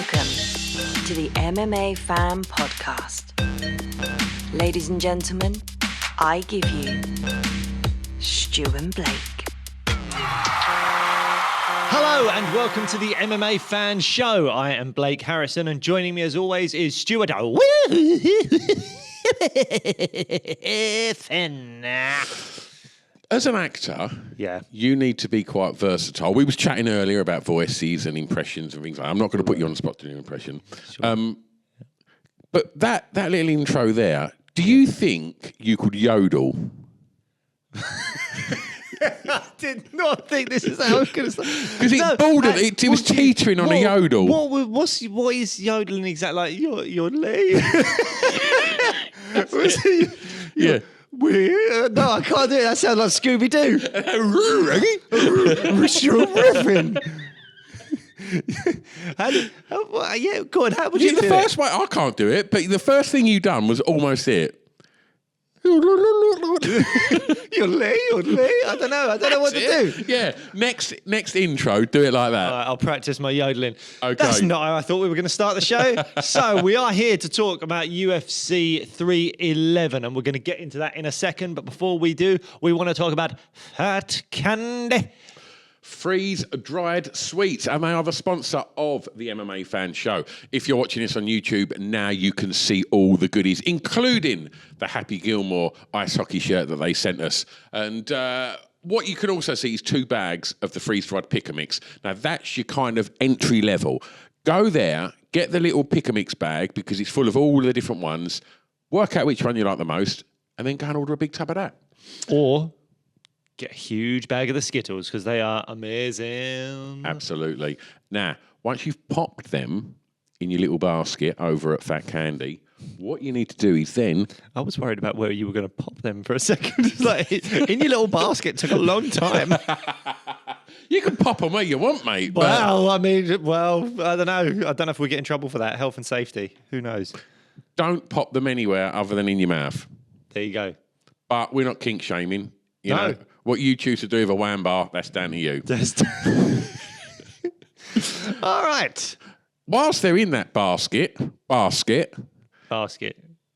Welcome to the MMA Fan Podcast. Ladies and gentlemen, I give you Stu and Blake. Hello and welcome to the MMA Fan Show. I am Blake Harrison and joining me as always is Stuart Whiffen. As an actor, Yeah. you need to be quite versatile. We was chatting earlier about voices and impressions and things like that. I'm not going to put you on the spot to do an impression. Sure. But that little intro there, do you think you could yodel? I did not think this is how I was going to start. Because it was teetering on a yodel. What is yodeling exactly like? Yodeling? Yeah. No, I can't do it. That sounds like Scooby Doo. Yeah, go on. How would you do The first way, I can't do it, but the first thing you done was almost it. Yodeling? I don't know what to do. Yeah. Next intro, do it like that. All right, I'll practice my yodeling. Okay. That's not how I thought we were going to start the show. So we are here to talk about UFC 311, and we're going to get into that in a second. But before we do, we want to talk about Fat Candy. Freeze-dried sweets, and they are the sponsor of the MMA Fan Show. If you're watching this on YouTube, now you can see all the goodies, including the Happy Gilmore ice hockey shirt that they sent us. And what you can also see is 2 bags of the freeze-dried pick-a-mix. Now, that's your kind of entry level. Go there, get the little pick-a-mix bag, because it's full of all the different ones. Work out which one you like the most, and then go and order a big tub of that. Or get a huge bag of the Skittles, because they are amazing. Absolutely. Now, once you've popped them in your little basket over at Fat Candy, what you need to do is then... I was worried about where you were going to pop them for a second. It's like, in your little basket took a long time. You can pop them where you want, mate. Well, I don't know. I don't know if we get in trouble for that. Health and safety. Who knows? Don't pop them anywhere other than in your mouth. There you go. But we're not kink shaming. You No. know, what you choose to do with a wham bar, that's down to you. All right. Whilst they're in that basket, Basket.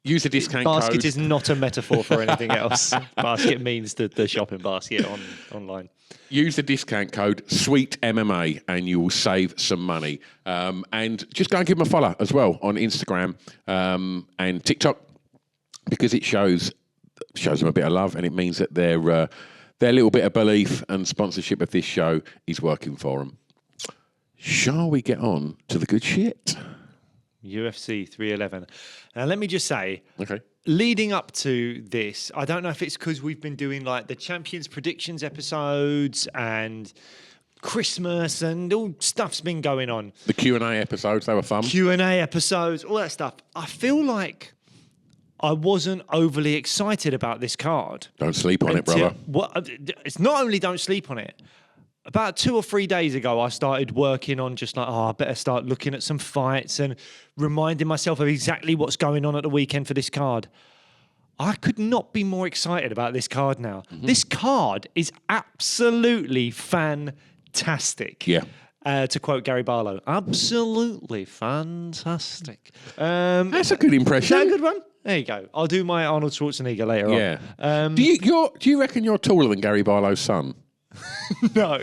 use the discount Basket code. is not a metaphor for anything else. Basket means the shopping basket online. Use the discount code SWEETMMA and you will save some money. And just go and give them a follow as well on Instagram and TikTok, because it shows them a bit of love, and it means that their little bit of belief and sponsorship of this show is working for them. Shall we get on to the good shit? UFC 311. Now, let me just say, Okay. leading up to this, I don't know if it's because we've been doing like the Champions Predictions episodes and Christmas and all stuff's been going on. The Q&A episodes, they were fun. Q&A episodes, all that stuff. I feel like I wasn't overly excited about this card. Don't sleep on it, brother. It's not only don't sleep on it. About 2 or 3 days ago, I started working on just like, I better start looking at some fights and reminding myself of exactly what's going on at the weekend for this card. I could not be more excited about this card now. Mm-hmm. This card is absolutely fantastic. Yeah. To quote Gary Barlow, absolutely fantastic. That's a good impression. Is that a good one? There you go. I'll do my Arnold Schwarzenegger later Yeah. on. Do you reckon you're taller than Gary Barlow's son? No.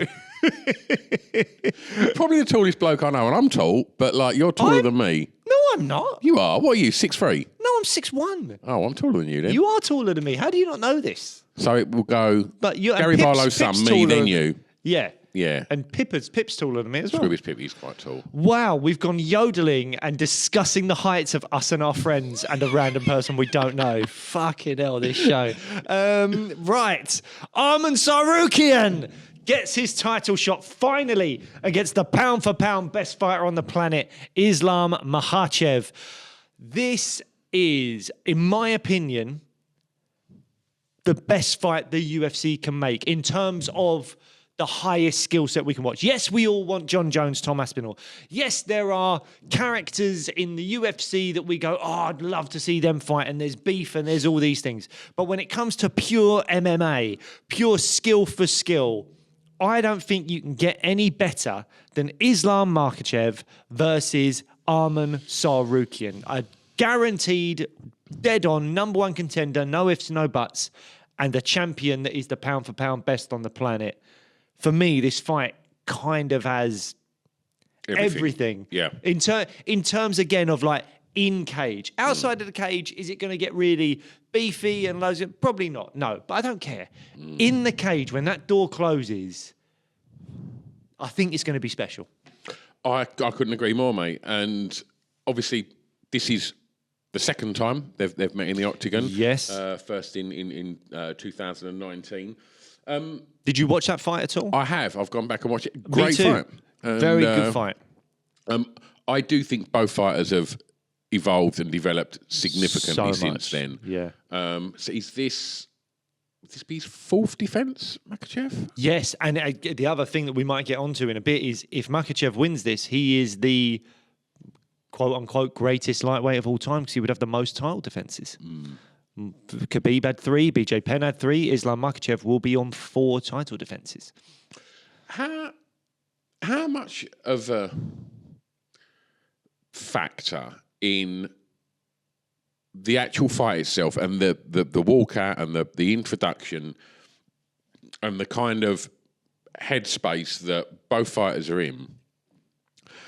Probably the tallest bloke I know, and I'm tall, but like you're taller than me. No, I'm not. You are. What are you? 6'3"? No, I'm 6'1". Oh, I'm taller than you then. You are taller than me. How do you not know this? So it will go. But you, Gary Barlow's son, Pip's me, taller then than- you. Yeah. Yeah. And Pip's taller than me as well. Scooby's Pippi's quite tall. Wow, we've gone yodeling and discussing the heights of us and our friends and a random person we don't know. Fucking hell, this show. Right. Arman Tsarukyan gets his title shot finally against the pound-for-pound best fighter on the planet, Islam Makhachev. This is, in my opinion, the best fight the UFC can make in terms of the highest skill set we can watch. Yes, we all want John Jones, Tom Aspinall. Yes, there are characters in the UFC that we go, oh, I'd love to see them fight, and there's beef and there's all these things. But when it comes to pure MMA, pure skill for skill, I don't think you can get any better than Islam Makhachev versus Arman Tsarukyan. A guaranteed, dead-on, number one contender, no ifs, no buts, and a champion that is the pound-for-pound best on the planet. For me, this fight kind of has everything. Yeah. In terms, again, of like in cage. Outside of the cage, is it going to get really beefy and loads of... Probably not, no. But I don't care. In the cage, when that door closes, I think it's going to be special. I couldn't agree more, mate. And obviously, this is the second time they've met in the octagon. Yes. First in 2019. Did you watch that fight at all? I have. I've gone back and watched it. Great too. fight. And, Very good fight. I do think both fighters have evolved and developed significantly since then. Yeah. So would this be his fourth defence, Makachev? Yes, and the other thing that we might get onto in a bit is if Makachev wins this, he is the quote-unquote greatest lightweight of all time because he would have the most title defences. Khabib had 3, BJ Penn had 3, Islam Makhachev will be on 4 title defences. How much of a factor in the actual fight itself and the walkout and the introduction and the kind of headspace that both fighters are in,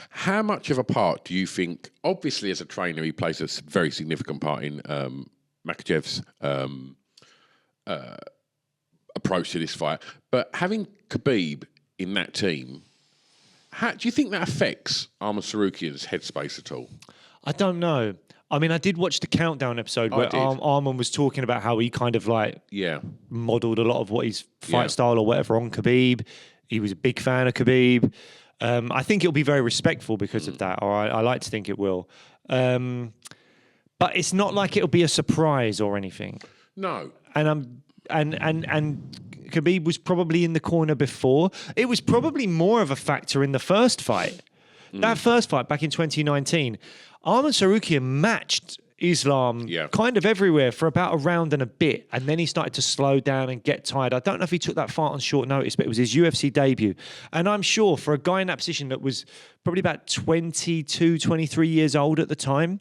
how much of a part do you think, obviously as a trainer he plays a very significant part in Makachev's approach to this fight, but having Khabib in that team, how do you think that affects Arman Tsarukyan's headspace at all? I don't know. I mean, I did watch the Countdown episode where Arman was talking about how he kind of like modelled a lot of what his fight style or whatever on Khabib. He was a big fan of Khabib. I think it'll be very respectful because of that, or I like to think it will. But it's not like it'll be a surprise or anything. No. And Khabib was probably in the corner before. It was probably more of a factor in the first fight. That first fight back in 2019, Arman Tsarukyan matched Islam kind of everywhere for about a round and a bit. And then he started to slow down and get tired. I don't know if he took that fight on short notice, but it was his UFC debut. And I'm sure for a guy in that position that was probably about 22, 23 years old at the time,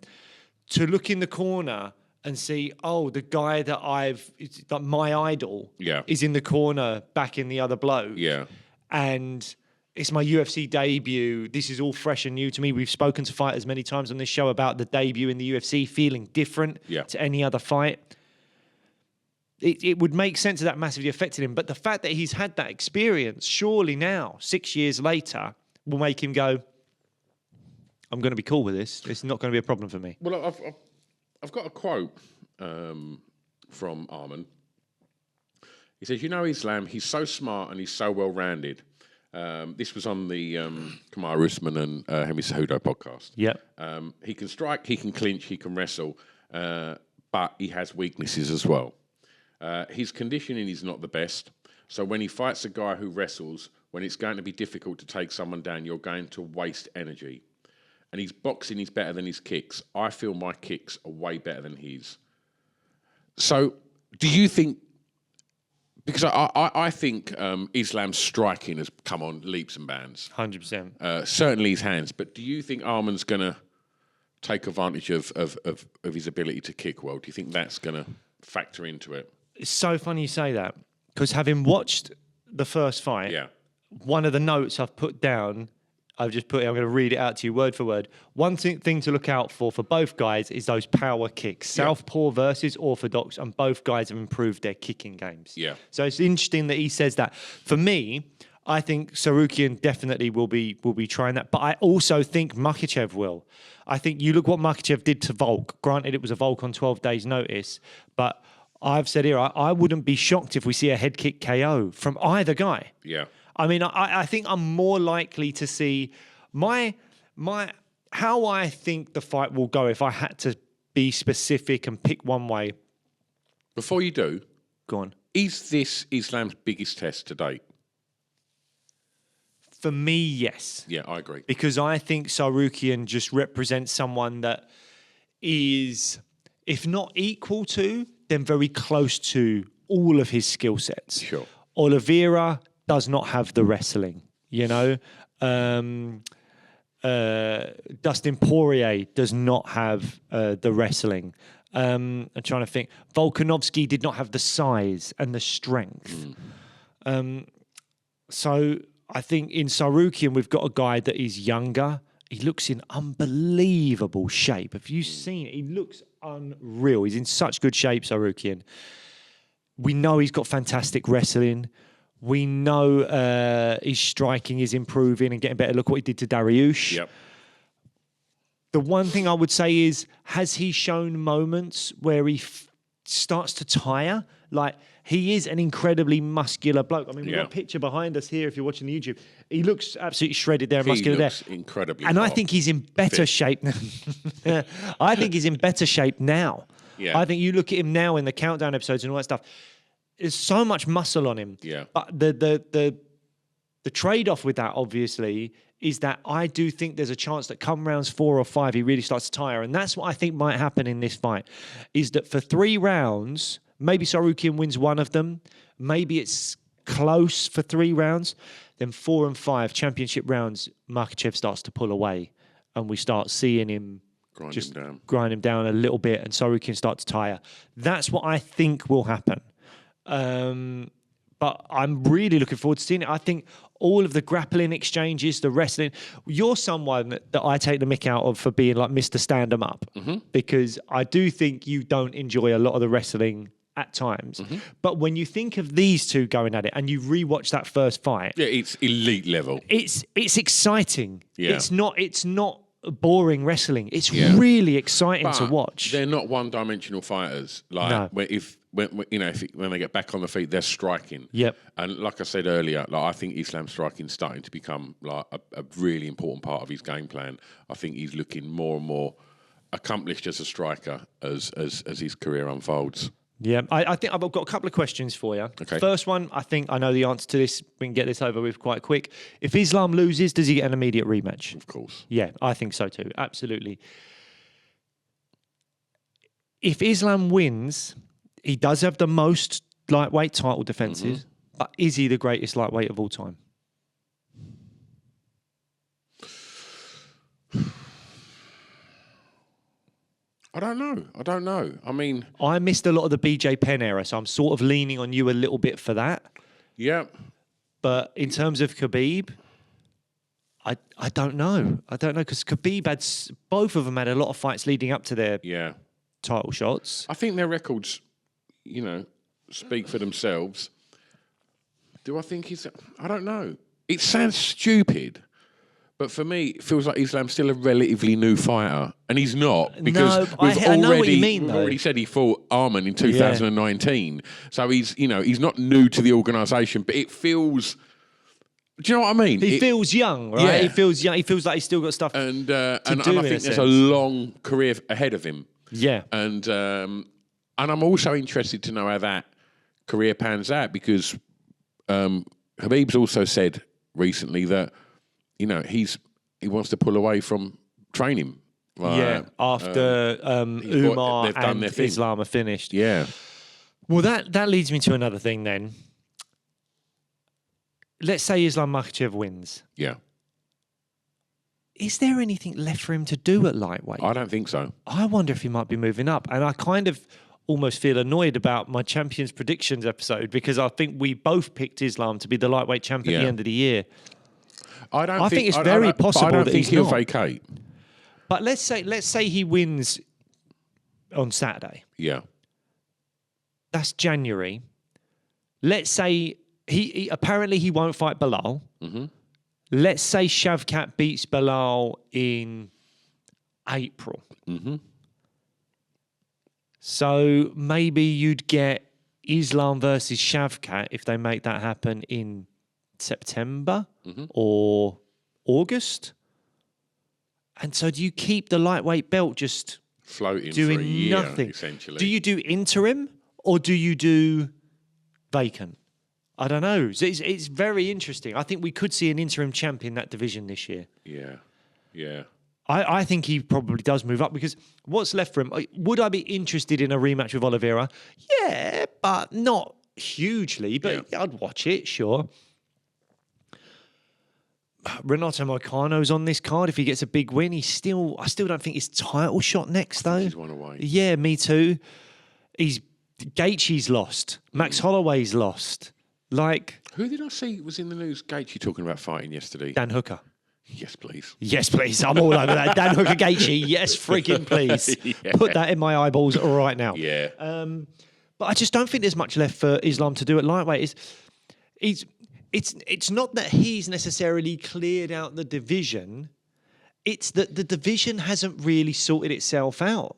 to look in the corner and see, oh, the guy that like my idol is in the corner backing the other bloke. Yeah. And it's my UFC debut. This is all fresh and new to me. We've spoken to fighters many times on this show about the debut in the UFC feeling different to any other fight. It would make sense that massively affected him. But the fact that he's had that experience, surely now, 6 years later, will make him go, I'm going to be cool with this. It's not going to be a problem for me. Well, I've got a quote from Arman. He says, Islam, he's so smart and he's so well-rounded. This was on the Kamaru Usman and Henry Cejudo podcast. Yeah. He can strike, he can clinch, he can wrestle, but he has weaknesses as well. His conditioning is not the best. So when he fights a guy who wrestles, when it's going to be difficult to take someone down, you're going to waste energy. And his boxing is better than his kicks. I feel my kicks are way better than his. So do you think... Because I think Islam's striking has come on leaps and bounds. 100%. Certainly his hands. But do you think Arman's going to take advantage of his ability to kick well? Do you think that's going to factor into it? It's so funny you say that. Because having watched the first fight, one of the notes I've put down... I'm going to read it out to you word for word. One thing to look out for both guys is those power kicks. Southpaw versus orthodox, and both guys have improved their kicking games. Yeah. So it's interesting that he says that. For me, I think Tsarukyan definitely will be trying that, but I also think Makachev will. I think you look what Makachev did to Volk. Granted, it was a Volk on 12 days' notice, but I've said here I wouldn't be shocked if we see a head kick KO from either guy. Yeah. I mean, I think I'm more likely to see how I think the fight will go if I had to be specific and pick one way. Before you do, go on. Is this Islam's biggest test to date? For me, yes. Yeah, I agree. Because I think Tsarukyan just represents someone that is, if not equal to, then very close to all of his skill sets. Sure. Oliveira does not have the wrestling, Dustin Poirier does not have the wrestling. I'm trying to think. Volkanovski did not have the size and the strength. So I think in Tsarukyan, we've got a guy that is younger. He looks in unbelievable shape. Have you seen it? He looks unreal. He's in such good shape, Tsarukyan. We know he's got fantastic wrestling. We know his striking is improving and getting better. Look what he did to Dariush. Yep. The one thing I would say is, has he shown moments where he starts to tire? Like, he is an incredibly muscular bloke. I mean, we've got a picture behind us here if you're watching the YouTube. He looks absolutely shredded there, muscular there. He looks incredibly And hot. I think he's in better shape. I think he's in better shape now. Yeah. I think you look at him now in the countdown episodes and all that stuff. There's so much muscle on him. Yeah. But the trade-off with that, obviously, is that I do think there's a chance that come rounds 4 or 5, he really starts to tire. And that's what I think might happen in this fight, is that for 3 rounds, maybe Tsarukyan wins one of them, maybe it's close for 3 rounds, then 4 and 5 championship rounds, Makachev starts to pull away and we start seeing him grind him down a little bit and Tsarukyan starts to tire. That's what I think will happen. But I'm really looking forward to seeing it. I think all of the grappling exchanges, the wrestling, you're someone that I take the mick out of for being like Mr. Stand 'em Up, because I do think you don't enjoy a lot of the wrestling at times. But when you think of these two going at it and you rewatch that first fight, it's elite level. It's exciting. Yeah. It's not boring wrestling. It's really exciting to watch. They're not one-dimensional fighters. Like when they get back on the feet, they're striking. Yep. And like I said earlier, like I think Islam striking is starting to become like a really important part of his game plan. I think he's looking more and more accomplished as a striker as his career unfolds. Yeah, I think I've got a couple of questions for you. Okay. First one, I think I know the answer to this. We can get this over with quite quick. If Islam loses, does he get an immediate rematch? Of course. Yeah, I think so too. Absolutely. If Islam wins, he does have the most lightweight title defenses, but is he the greatest lightweight of all time? I don't know. I mean, I missed a lot of the BJ Penn era, so I'm sort of leaning on you a little bit for that. yeah. But in terms of Khabib, I don't know. I don't know, because Khabib had, both of them had a lot of fights leading up to their title shots. I think their records, speak for themselves. Do I think he's... I don't know. It sounds stupid, but for me, it feels like Islam's still a relatively new fighter, and he's not, because I know what you mean, we've though. already said he fought Arman in 2019, so he's not new to the organisation, but it feels. Do you know what I mean? He feels young, right? Yeah. He feels young. He feels like he's still got stuff. and do I in a think there's a sense. long career ahead of him. Yeah. And I'm also interested to know how that career pans out, because Khabib's also said recently that he wants to pull away from training. After Umar they've done and their thing. Islam are finished. Yeah. Well, that leads me to another thing then. Let's say Islam Makhachev wins. Yeah. Is there anything left for him to do at lightweight? I don't think so. I wonder if he might be moving up. And I kind of almost feel annoyed about my Champions Predictions episode, because I think we both picked Islam to be the lightweight champ at the end of the year. I think it's very possible I don't that think he's he'll not. vacate. But let's say he wins on Saturday. Yeah. That's January. Let's say he apparently he won't fight Beneil. Let's say Shavkat beats Beneil in April. So maybe you'd get Islam versus Shavkat if they make that happen in September or August. And so do you keep the lightweight belt just Floating doing for a year, nothing? essentially. Do you do interim or do you do vacant? I don't know. It's very interesting. I think we could see an interim champ in that division this year. Yeah. Yeah. I think he probably does move up, because what's left for him? Would I be interested in a rematch with Oliveira? Yeah, but not hugely. But I'd watch it, sure. Renato Moicano's on this card. If he gets a big win, I still don't think his title shot next though. He's one away. Yeah, me too. Gaethje's lost. Max Holloway's lost. Like, who did I see was in the news? Gaethje talking about fighting yesterday. Dan Hooker. Yes, please. Yes, please. I'm all over that. Dan Hooker Gaethje. Yes, friggin' please. Yeah. Put that in my eyeballs right now. Yeah. But I just don't think there's much left for Islam to do at lightweight. It's not that he's necessarily cleared out the division. It's that the division hasn't really sorted itself out.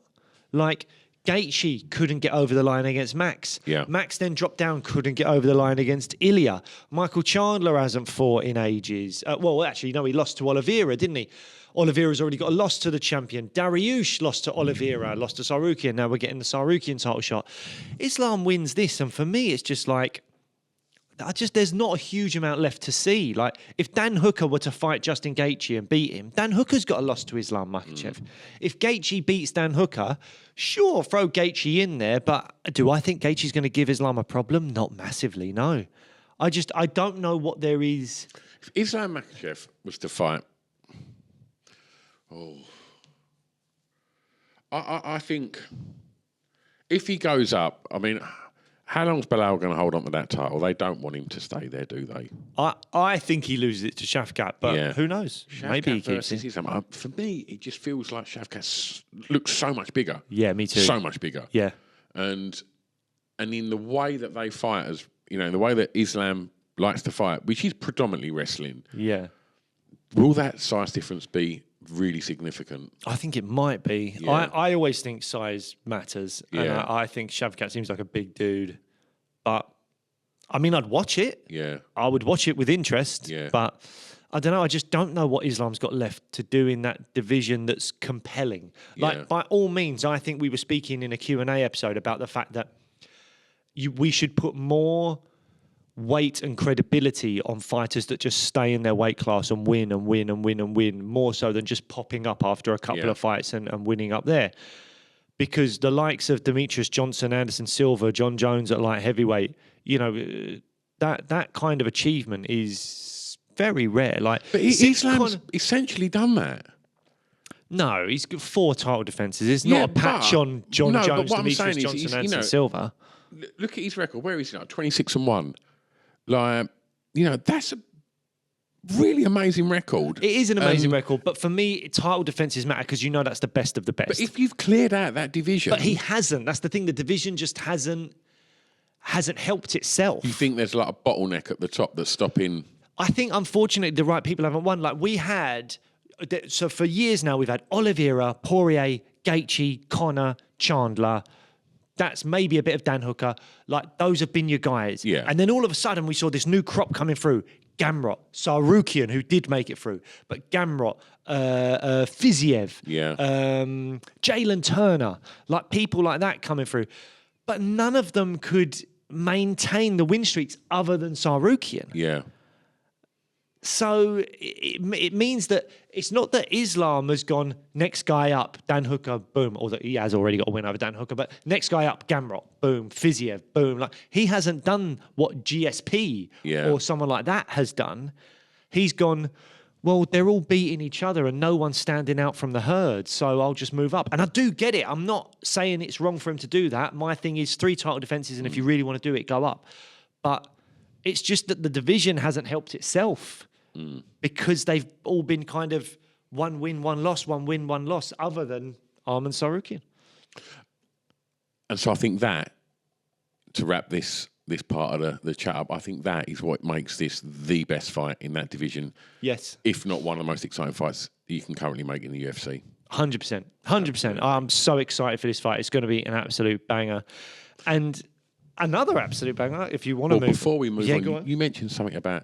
Like, Gaethje couldn't get over the line against Max. Yeah. Max then dropped down, couldn't get over the line against Ilya. Michael Chandler hasn't fought in ages. He lost to Oliveira, didn't he? Oliveira's already got a loss to the champion. Dariush lost to Oliveira, lost to Tsarukyan. Now we're getting the Tsarukyan title shot. Islam wins this, and for me, it's just like, there's not a huge amount left to see. Like, if Dan Hooker were to fight Justin Gaethje and beat him, Dan Hooker's got a loss to Islam Makhachev. If Gaethje beats Dan Hooker, sure, throw Gaethje in there, but do I think Gaethje's going to give Islam a problem? Not massively, no. I don't know what there is. If Islam Makhachev was to fight, I think if he goes up, I mean, how long's Beneil going to hold on to that title? They don't want him to stay there, do they? I think he loses it to Shavkat, but who knows? Maybe he keeps it. For me, it just feels like Shavkat looks so much bigger. Yeah, me too. So much bigger. Yeah. And in the way that they fight, as you know, the way that Islam likes to fight, which is predominantly wrestling. Yeah. Will that size difference be really significant? I think it might be. Yeah. I always think size matters. And Yeah. I think Shavkat seems like a big dude. But, I mean, I'd watch it. Yeah. I would watch it with interest. Yeah. But, I don't know. I just don't know what Islam's got left to do in that division that's compelling. Like, Yeah. by all means, I think we were speaking in a Q&A episode about the fact that we should put more weight and credibility on fighters that just stay in their weight class and win and win and win and win, more so than just popping up after a couple of fights and winning up there. Because the likes of Demetrius Johnson, Anderson Silva, John Jones at light heavyweight, you know, that kind of achievement is very rare. Like, But Islam's essentially done that. No, he's got 4 title defences. It's not a patch on John Jones, Demetrius Johnson, Anderson Silva. Look at his record. Where is he now? 26-1. Like, you know, that's a really amazing record. It is an amazing record, but for me, title defences matter because you know that's the best of the best. But if you've cleared out that division, but he hasn't. That's the thing. The division just hasn't helped itself. You think there's like a bottleneck at the top that's stopping? I think, unfortunately, the right people haven't won. Like we had, so for years now, we've had Oliveira, Poirier, Gaethje, Conor, Chandler. That's maybe a bit of Dan Hooker. Like, those have been your guys. Yeah. And then all of a sudden, we saw this new crop coming through. Gamrot, Tsarukyan, who did make it through. But Gamrot, Fiziev, Jalen Turner, like people like that coming through. But none of them could maintain the win streaks other than Tsarukyan. Yeah. So it means that it's not that Islam has gone next guy up, Dan Hooker, boom, or that he has already got a win over Dan Hooker, but next guy up, Gamrot, boom, Fiziev, boom. Like, he hasn't done what GSP or someone like that has done. He's gone, well, they're all beating each other and no one's standing out from the herd, so I'll just move up. And I do get it. I'm not saying it's wrong for him to do that. My thing is 3 title defences, and if you really want to do it, go up. But it's just that the division hasn't helped itself. Because they've all been kind of 1 win, 1 loss, 1 win, 1 loss, other than Arman Tsarukyan. And so I think that, to wrap this part of the chat up, I think that is what makes this the best fight in that division. Yes. If not one of the most exciting fights you can currently make in the UFC. 100%. 100%. I'm so excited for this fight. It's going to be an absolute banger. And another absolute banger, if you want to move. Before we move on, go on, you mentioned something about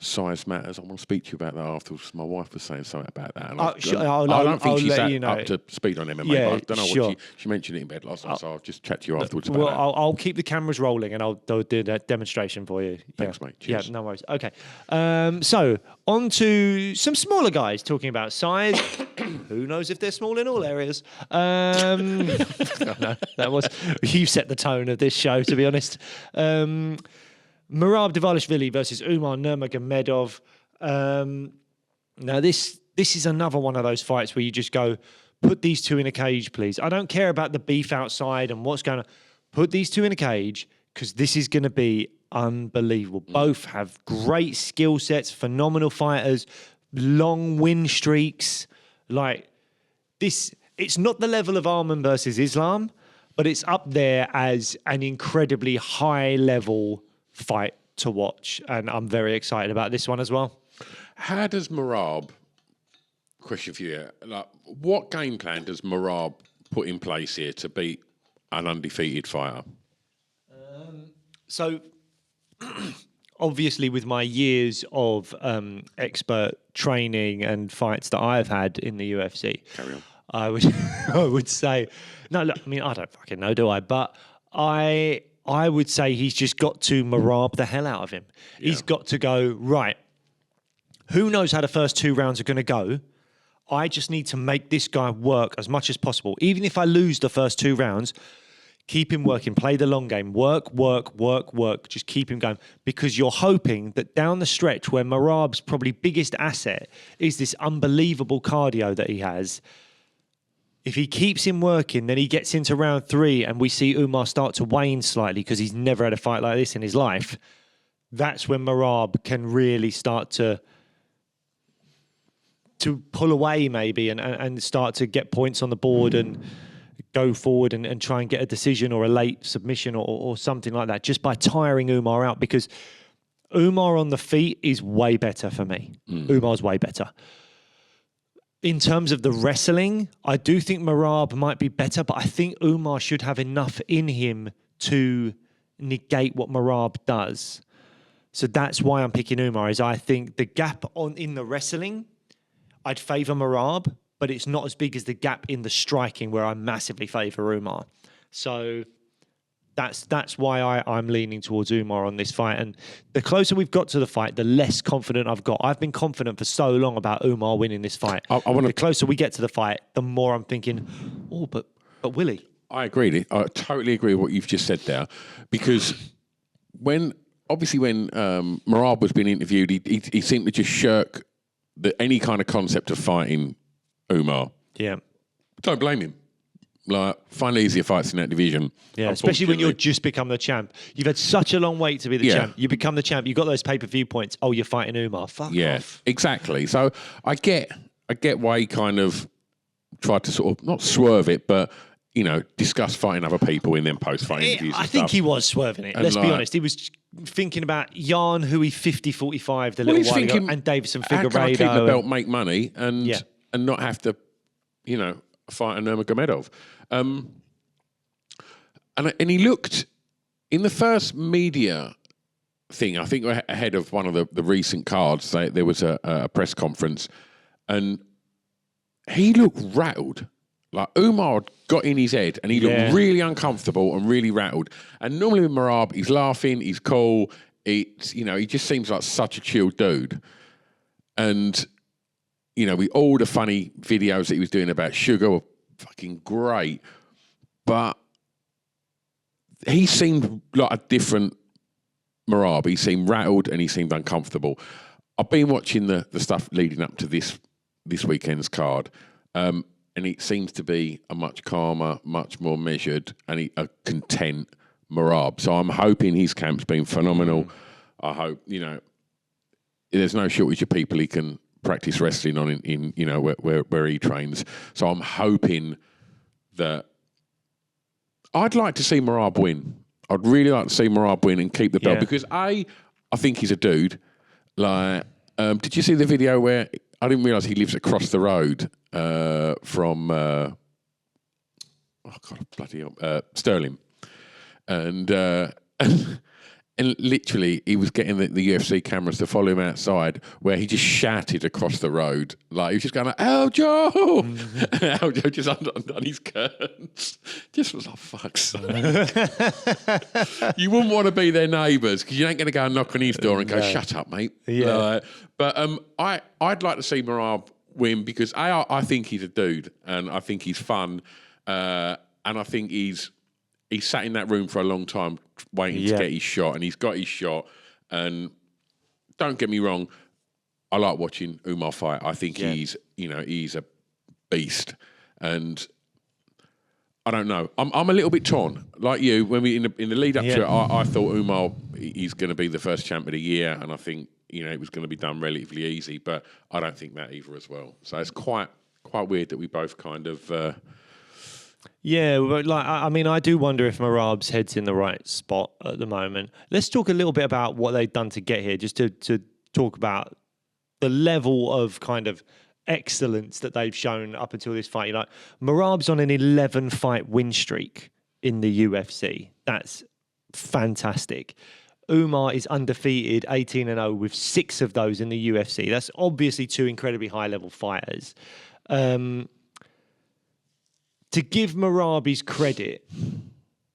size matters. I want to speak to you about that afterwards. My wife was saying something about that. And I don't think she's up to speed on MMA. Yeah, but I don't know what she mentioned it in bed last night, so I'll just chat to you afterwards about that. I'll keep the cameras rolling and I'll do that demonstration for you. Thanks, mate. Cheers. Yeah, no worries. Okay. So, on to some smaller guys talking about size. Who knows if they're small in all areas? No, that was... You set the tone of this show, to be honest. Merab Dvalishvili versus Umar Nurmagomedov. Now, this is another one of those fights where you just go, put these two in a cage, please. I don't care about the beef outside and what's going on. Put these two in a cage because this is going to be unbelievable. Both have great skill sets, phenomenal fighters, long win streaks. Like this, it's not the level of Arman versus Islam, but it's up there as an incredibly high level fight to watch. And I'm very excited about this one as well. How does Merab, question for you, like, what game plan does Merab put in place here to beat an undefeated fighter? So, obviously, with my years of expert training and fights that I've had in the UFC, Carry on. I would say, no, look, I mean, I don't fucking know, do I? But I would say he's just got to Merab the hell out of him. Yeah. He's got to go, right, who knows how the first 2 rounds are going to go? I just need to make this guy work as much as possible. Even if I lose the first 2 rounds, keep him working, play the long game, work. Just keep him going because you're hoping that down the stretch where Merab's probably biggest asset is this unbelievable cardio that he has. If he keeps him working, then he gets into round 3 and we see Umar start to wane slightly because he's never had a fight like this in his life. That's when Merab can really start to pull away maybe and start to get points on the board and go forward and try and get a decision or a late submission or something like that just by tiring Umar out because Umar on the feet is way better for me. Umar's way better. In terms of the wrestling, I do think Merab might be better, but I think Umar should have enough in him to negate what Merab does. So that's why I'm picking Umar, is I think the gap in the wrestling, I'd favour Merab, but it's not as big as the gap in the striking where I massively favour Umar. So that's why I'm leaning towards Umar on this fight. And the closer we've got to the fight, the less confident I've got. I've been confident for so long about Umar winning this fight. The closer we get to the fight, the more I'm thinking, oh, but Willie. I agree. I totally agree with what you've just said there. Because when Merab was being interviewed, he seemed to just shirk any kind of concept of fighting Umar. Yeah. Don't blame him. Like, find easier fights in that division. Yeah, especially when you're just become the champ. You've had such a long wait to be the champ. You become the champ. You got those pay-per-view points. Oh, you're fighting Umar. Fuck off. Exactly. So I get why he kind of tried to sort of not swerve it, but discuss fighting other people in them post-fight interviews. I think he was swerving it. Let's be honest. He was thinking about Jan Hui 50-45 the little while ago, and Davison Figueiredo. How can I keep the belt, make money, and not have to, fight a Nurmagomedov? And he looked in the first media thing. I think ahead of one of the recent cards, there was a press conference, and he looked rattled. Like Umar got in his head, and he looked really uncomfortable and really rattled. And normally with Merab, he's laughing, he's cool. He just seems like such a chill dude. And with all the funny videos that he was doing about sugar were fucking great. But he seemed like a different Merab. He seemed rattled and he seemed uncomfortable. I've been watching the stuff leading up to this weekend's card, and it seems to be a much calmer, much more measured, and a content Merab. So I'm hoping his camp's been phenomenal. I hope, there's no shortage of people he can practice wrestling on in where he trains. So I'm hoping that I'd like to see Merab win. I'd really like to see Merab win and keep the belt because I think he's a dude. Like, did you see the video where I didn't realise he lives across the road from Sterling, and literally he was getting the UFC cameras to follow him outside, where he just shouted across the road, like he was just going like, Aljo! Aljo just undone his curtains. Just was like, fuck's sake. You wouldn't want to be their neighbours because you ain't going to go and knock on his door and go, shut up, mate. Yeah. But I'd like to see Merab win because I think he's a dude and I think he's fun, and I think he's sat in that room for a long time waiting to get his shot, and he's got his shot. And don't get me wrong, I like watching Umar fight. I think he's a beast, and I don't know. I'm a little bit torn, like you. When we in the lead up to it, I thought Umar he's going to be the first champ of the year, and I think it was going to be done relatively easy. But I don't think that either as well. So it's quite weird that we both kind of. Yeah, but I do wonder if Merab's head's in the right spot at the moment. Let's talk a little bit about what they've done to get here, just to talk about the level of kind of excellence that they've shown up until this fight. Merab's on an 11-fight win streak in the UFC. That's fantastic. Umar is undefeated, 18-0, with 6 of those in the UFC. That's obviously 2 incredibly high-level fighters. To give Merab his credit,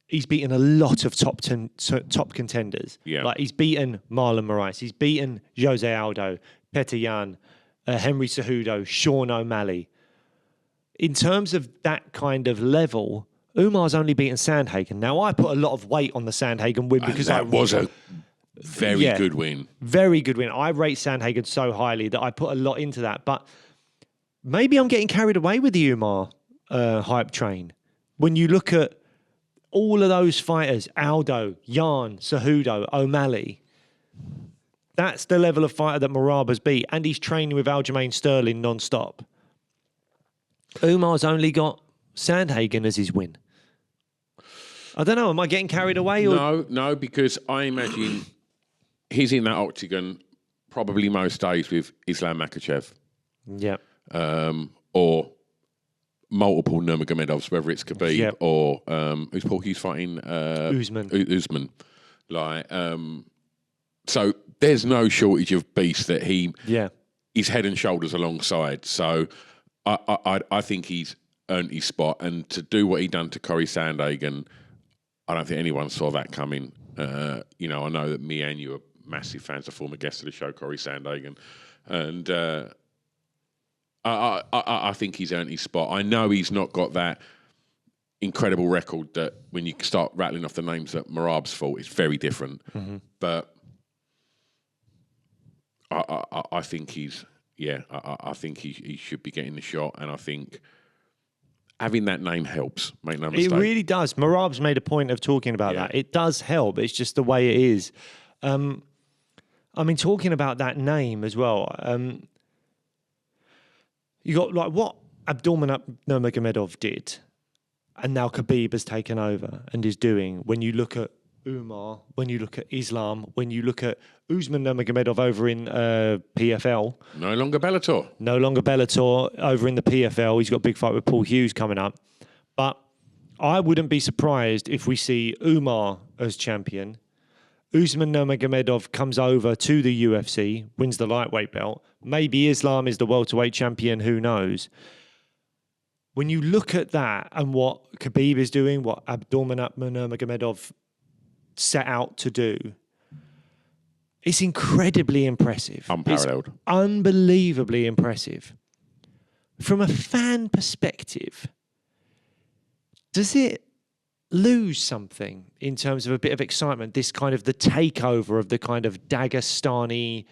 he's beaten a lot of top contenders. Yeah. He's beaten Marlon Moraes, he's beaten Jose Aldo, Petr Yan, Henry Cejudo, Sean O'Malley. In terms of that kind of level, Umar's only beaten Sandhagen. Now, I put a lot of weight on the Sandhagen win because that was a very good win. Very good win. I rate Sandhagen so highly that I put a lot into that. But maybe I'm getting carried away with the Umar hype train. When you look at all of those fighters, Aldo, Yan, Cejudo, O'Malley, that's the level of fighter that Merab has beat. And he's training with Aljamain Sterling non-stop. Umar's only got Sandhagen as his win. I don't know. Am I getting carried away? Or? No, because I imagine he's in that octagon probably most days with Islam Makhachev. Yeah. Or multiple Nurmagomedovs, whether it's Khabib or who's fighting Usman. So there's no shortage of beasts that he's head and shoulders alongside. So I think he's earned his spot, and to do what he done to Corey Sandhagen, I don't think anyone saw that coming. I know that me and you are massive fans of former guest of the show, Corey Sandhagen, and I think he's earned his spot. I know he's not got that incredible record that when you start rattling off the names that Merab's fought, it's very different. Mm-hmm. But I think I think he should be getting the shot, and I think having that name helps. Make no mistake. It really does. Merab's made a point of talking about that. It does help. It's just the way it is. Talking about that name as well. You got what Abdulmanap Nurmagomedov did, and now Khabib has taken over and is doing. When you look at Umar, when you look at Islam, when you look at Usman Nurmagomedov over in PFL. No longer Bellator over in the PFL. He's got a big fight with Paul Hughes coming up. But I wouldn't be surprised if we see Umar as champion. Usman Nurmagomedov comes over to the UFC, wins the lightweight belt. Maybe Islam is the welterweight champion, who knows? When you look at that and what Khabib is doing, what Abdulmanap Nurmagomedov set out to do, it's incredibly impressive. Unparalleled. It's unbelievably impressive. From a fan perspective, does it lose something in terms of a bit of excitement? This kind of the takeover of the kind of Dagestani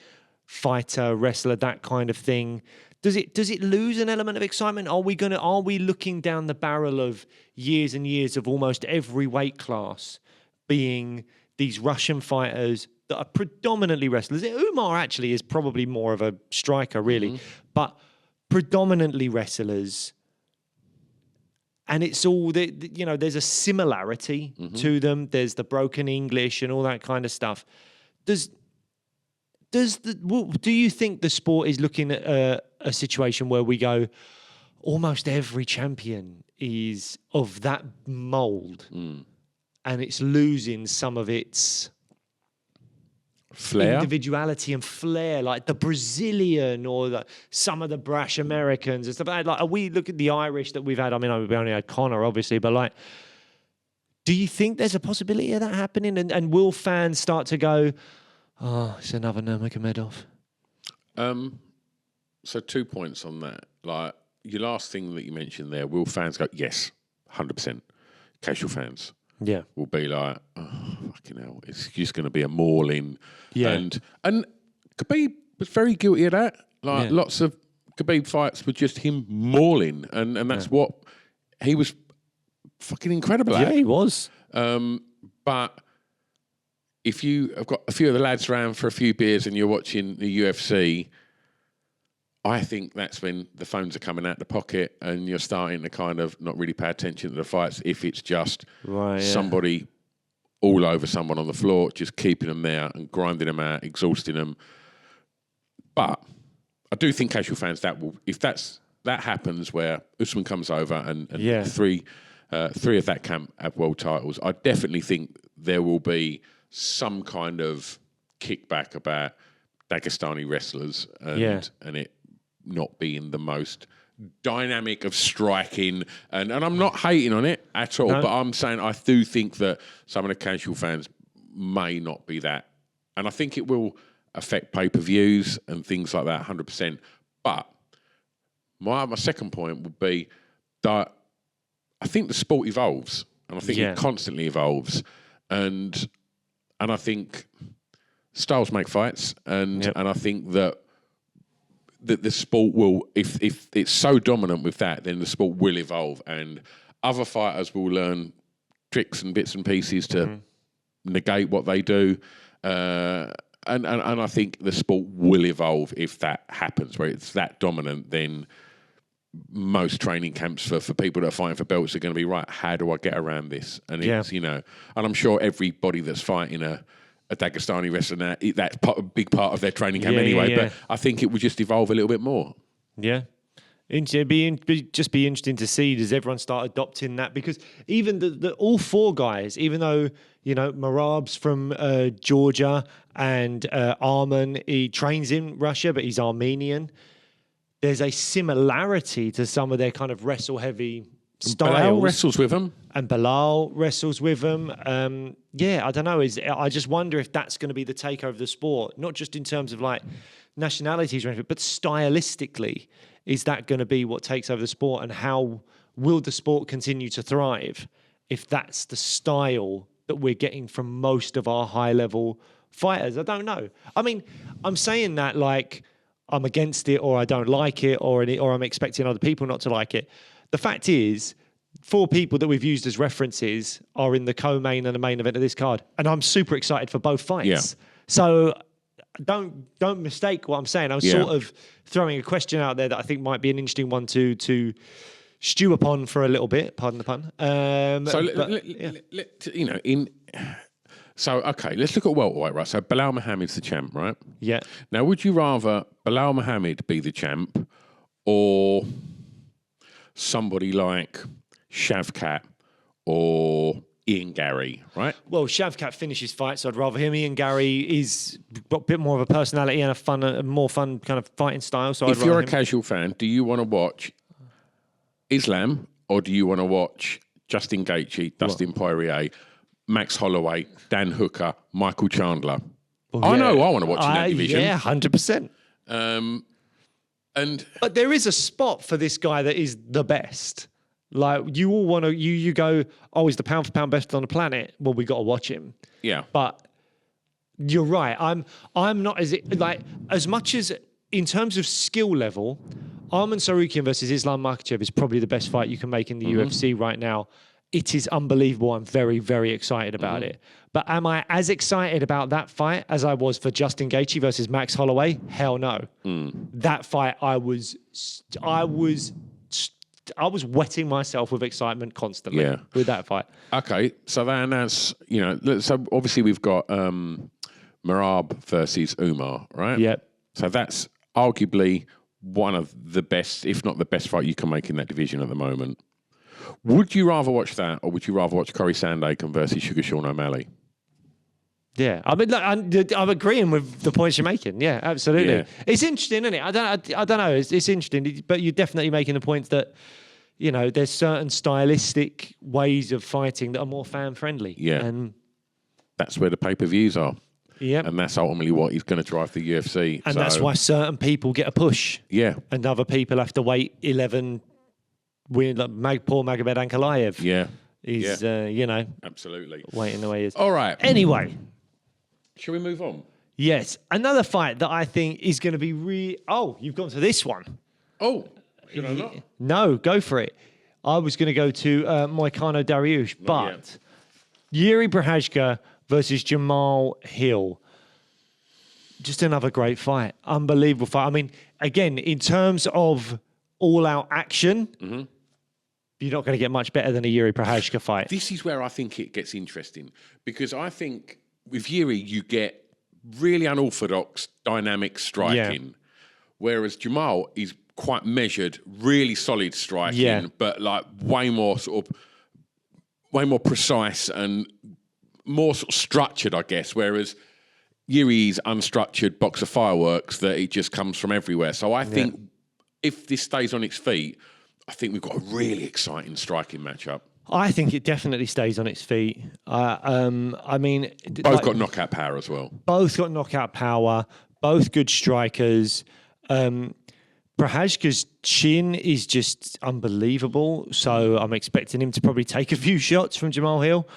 fighter, wrestler, that kind of thing. Does it lose an element of excitement? Are we looking down the barrel of years and years of almost every weight class being these Russian fighters that are predominantly wrestlers? Umar actually is probably more of a striker, really, but predominantly wrestlers. And it's all, there's a similarity to them. There's the broken English and all that kind of stuff. Do you think the sport is looking at a situation where we go, almost every champion is of that mould, and it's losing some of its flair, individuality and flair, like the Brazilian or some of the brash Americans and stuff like that? We look at the Irish that we've had. I mean, we only had Conor, obviously, but do you think there's a possibility of that happening? And will fans start to go, oh, it's another Nurmagomedov? So 2 points on that. Your last thing that you mentioned there, will fans go, yes, 100%. Casual fans. Yeah. Will be like, oh, fucking hell, it's just going to be a mauling. Yeah. And Khabib was very guilty of that. Like lots of Khabib fights were just him mauling, and that's what he was fucking incredible at. Yeah, he was. But if you have got a few of the lads around for a few beers and you're watching the UFC, I think that's when the phones are coming out the pocket and you're starting to kind of not really pay attention to the fights if it's just somebody all over someone on the floor, just keeping them there and grinding them out, exhausting them. But I do think casual fans, if that happens where Usman comes over and three of that camp have world titles, I definitely think there will be some kind of kickback about Dagestani wrestlers and it not being the most dynamic of striking, and I'm not hating on it at all, but I'm saying I do think that some of the casual fans may not be that, and I think it will affect pay-per-views and things like that 100%. But my second point would be that I think the sport evolves, and I think it constantly evolves, and I think styles make fights, and I think that the sport will, if it's so dominant with that, then the sport will evolve, and other fighters will learn tricks and bits and pieces to negate what they do, and I think the sport will evolve if that happens, where it's that dominant. Then most training camps for people that are fighting for belts are going to be, right, how do I get around this? And it's, and I'm sure everybody that's fighting a Dagestani wrestler now, that's a big part of their training camp anyway. But I think it would just evolve a little bit more. Yeah. It'd be interesting to see, does everyone start adopting that? Because even the all four guys, even though, Merab's from Georgia and Arman, he trains in Russia, but he's Armenian. There's a similarity to some of their kind of wrestle-heavy styles. Beneil wrestles with them. And Beneil wrestles with them. I don't know. I just wonder if that's going to be the takeover of the sport, not just in terms of like nationalities or anything, but stylistically. Is that going to be what takes over the sport? And how will the sport continue to thrive if that's the style that we're getting from most of our high-level fighters? I don't know. I mean, I'm saying that like I'm against it or I don't like it or I'm expecting other people not to like it. The fact is, 4 people that we've used as references are in the co-main and the main event of this card. And I'm super excited for both fights. Yeah. So don't mistake what I'm saying. I'm sort of throwing a question out there that I think might be an interesting one to stew upon for a little bit. Pardon the pun. Okay, let's look at welterweight, right? So Belal Muhammad's the champ, right? Yeah. Now, would you rather Belal Muhammad be the champ or somebody like Shavkat or Ian Gary, right? Well, Shavkat finishes fights, so I'd rather him. Ian Gary is got a bit more of a personality and a more fun kind of fighting style. So if you're a casual fan, do you want to watch Islam or do you want to watch Justin Gaethje, Dustin Poirier, Max Holloway, Dan Hooker, Michael Chandler? I know I want to watch in that division. Yeah, 100%. But there is a spot for this guy that is the best. Like, you all want to, you go, oh, he's the pound for pound best on the planet. Well, we got to watch him. Yeah. But you're right. I'm not as much as in terms of skill level, Arman Tsarukyan versus Islam Makhachev is probably the best fight you can make in the UFC right now. It is unbelievable. I'm very, very excited about it. But am I as excited about that fight as I was for Justin Gaethje versus Max Holloway? Hell no. That fight, I was wetting myself with excitement constantly with that fight. Okay, so then that's, so obviously we've got Merab versus Umar, right? Yep. So that's arguably one of the best, if not the best fight you can make in that division at the moment. Would you rather watch that or would you rather watch Corey Sandhagen versus Sugar Sean O'Malley? Yeah, I mean, I'm agreeing with the points you're making. Yeah, absolutely. Yeah. It's interesting, isn't it? I don't know. It's interesting, but you're definitely making the point that, there's certain stylistic ways of fighting that are more fan friendly. Yeah, and that's where the pay-per-views are. Yeah, and that's ultimately what is going to drive the UFC. And that's why certain people get a push. Yeah, and other people have to wait 11. Poor Magomed Ankalaev. Yeah, he's absolutely waiting the way he is. All right. Anyway. Shall we move on? Yes. Another fight that I think is going to be Oh, you've gone to this one. Oh, should I not? No, go for it. I was going to go to Moicano Dariush, but Jiri Prochazka versus Jamahal Hill. Just another great fight. Unbelievable fight. I mean, again, in terms of all-out action, you're not going to get much better than a Jiri Prochazka fight. This is where I think it gets interesting, because I think with Jiri, you get really unorthodox, dynamic striking, whereas Jamahal is quite measured, really solid striking, but like way more precise and more sort of structured, I guess, whereas Jiri's unstructured box of fireworks that it just comes from everywhere. So I think if this stays on its feet, I think we've got a really exciting striking matchup. I think it definitely stays on its feet. I mean... Both got knockout power as well. Both got knockout power. Both good strikers. Prochazka's chin is just unbelievable. So I'm expecting him to probably take a few shots from Jamahal Hill.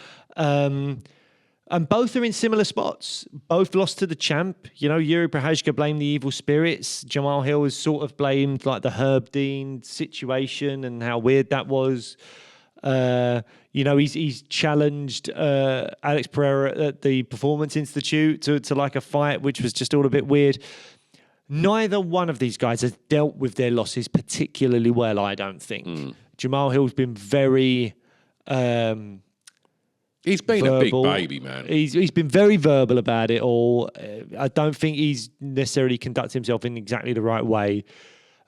And both are in similar spots. Both lost to the champ. You know, Jiri Prochazka blamed the evil spirits. Jamahal Hill has sort of blamed like the Herb Dean situation and how weird that was. You know, he's challenged Alex Pereira at the Performance Institute to like a fight, which was just all a bit weird. Neither one of these guys has dealt with their losses particularly well, I don't think. Jamahal Hill's been very... He's been verbal. A big baby, man. He's been very verbal about it all. I don't think he's necessarily conducted himself in exactly the right way.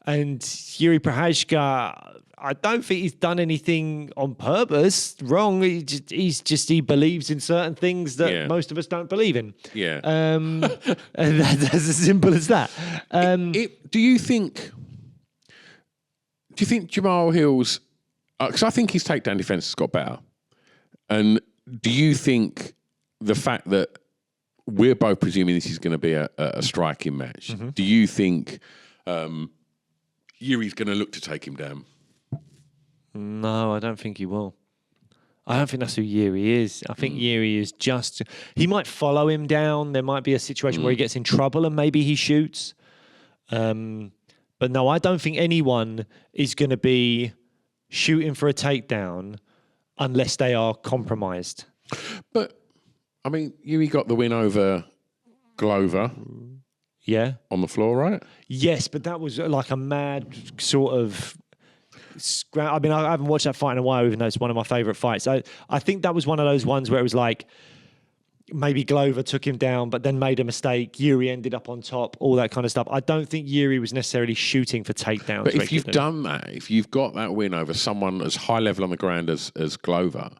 And Jiri Prochazka, I don't think he's done anything on purpose wrong. He believes in certain things that most of us don't believe in. Yeah. And that's as simple as that. Do you think Jamahal Hill's... Because I think his takedown defence has got better. And do you think the fact that we're both presuming this is going to be a striking match, do you think Jiri's going to look to take him down? No, I don't think he will. I don't think that's who Jiri is. I think Jiri is just... He might follow him down. There might be a situation where he gets in trouble and maybe he shoots. But no, I don't think anyone is going to be shooting for a takedown unless they are compromised. But, I mean, Jiri got the win over Glover. Yeah. On the floor, right? Yes, but that was like a mad sort of... I mean, I haven't watched that fight in a while, even though it's one of my favourite fights. I think that was one of those ones where it was like, maybe Glover took him down, but then made a mistake. Jiri ended up on top, all that kind of stuff. I don't think Jiri was necessarily shooting for takedowns. But if you've done that, if you've got that win over someone as high level on the ground as Glover,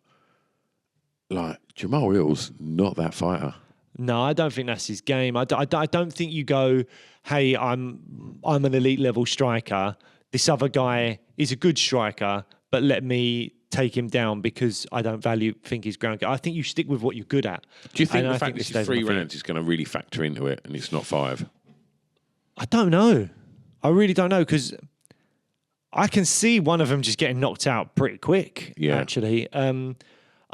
like Jamahal Hill's not that fighter. No, I don't think that's his game. I don't think you go, hey, I'm an elite level striker. This other guy is a good striker, but let me take him down because I don't think he's ground game. I think you stick with what you're good at. Do you think the fact this is 3 rounds is going to really factor into it and it's not 5? I don't know. I really don't know, because I can see one of them just getting knocked out pretty quick, actually. I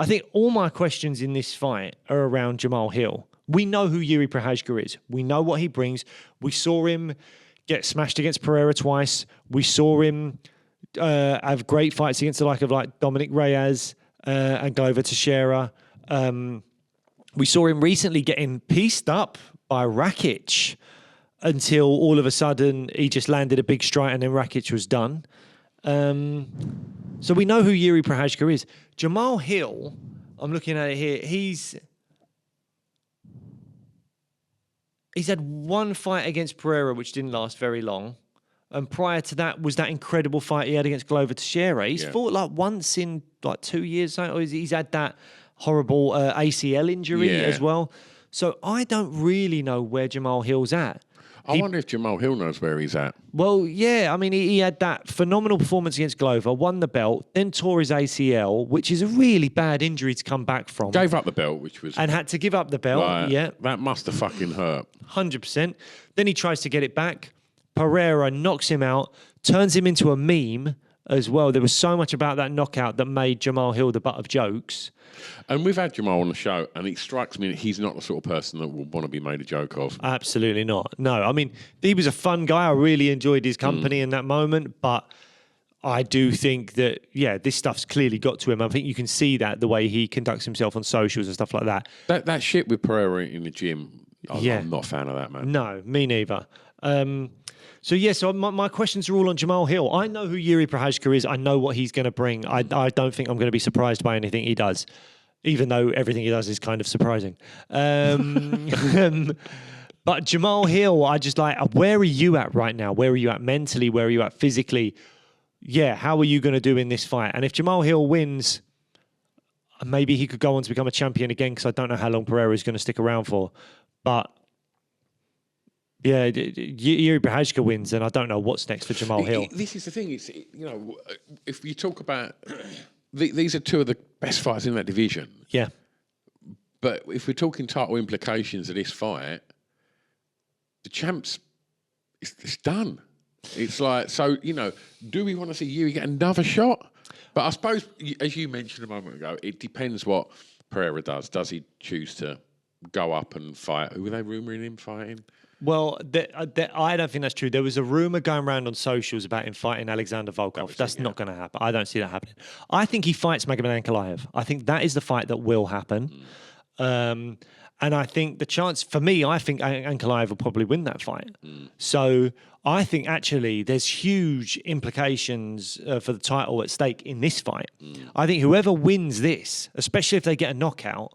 think all my questions in this fight are around Jamahal Hill. We know who Jiri Prochazka is. We know what he brings. We saw him get smashed against Pereira twice. We saw him have great fights against the like of Dominic Reyes and Glover Teixeira. We saw him recently getting pieced up by Rakic until all of a sudden he just landed a big strike and then Rakic was done. So we know who Jiri Prochazka is. Jamahal Hill, I'm looking at it here, he's had one fight against Pereira which didn't last very long. And prior to that was that incredible fight he had against Glover Teixeira. He's fought like once in like 2 years. He's had that horrible ACL injury as well. So I don't really know where Jamahal Hill's at. I wonder if Jamahal Hill knows where he's at. Well, yeah. I mean, he had that phenomenal performance against Glover, won the belt, then tore his ACL, which is a really bad injury to come back from. Gave up the belt, which was... And had to give up the belt, That must have fucking hurt. 100%. Then he tries to get it back. Pereira knocks him out, turns him into a meme, as well. There was so much about that knockout that made Jamahal Hill the butt of jokes. And we've had Jamahal on the show, and it strikes me that he's not the sort of person that will want to be made a joke of. Absolutely not. No, I mean, he was a fun guy. I really enjoyed his company in that moment, but I do think that, this stuff's clearly got to him. I think you can see that the way he conducts himself on socials and stuff like that. That shit with Pereira in the gym, I'm not a fan of that, man. No, me neither. So my questions are all on Jamahal Hill. I know who Jiri Prochazka is. I know what he's going to bring. I don't think I'm going to be surprised by anything he does, even though everything he does is kind of surprising. But Jamahal Hill, I just like, where are you at right now? Where are you at mentally? Where are you at physically? Yeah, how are you going to do in this fight? And if Jamahal Hill wins, maybe he could go on to become a champion again, because I don't know how long Pereira is going to stick around for. But yeah, Jiri Prochazka wins, and I don't know what's next for Jamahal Hill. This is the thing. It's, if you talk about these are two of the best fights in that division. Yeah. But if we're talking title implications of this fight, the champs, it's done. It's like, so, do we want to see Jiri get another shot? But I suppose, as you mentioned a moment ago, it depends what Pereira does. Does he choose to go up and fight? Who were they rumouring him fighting? Well, I don't think that's true. There was a rumour going around on socials about him fighting Alexander Volkov. That's not going to happen. I don't see that happening. I think he fights Magomed Ankalaev. I think that is the fight that will happen. And I think the chance, for me, I think Ankalaev will probably win that fight. So I think actually there's huge implications for the title at stake in this fight. I think whoever wins this, especially if they get a knockout,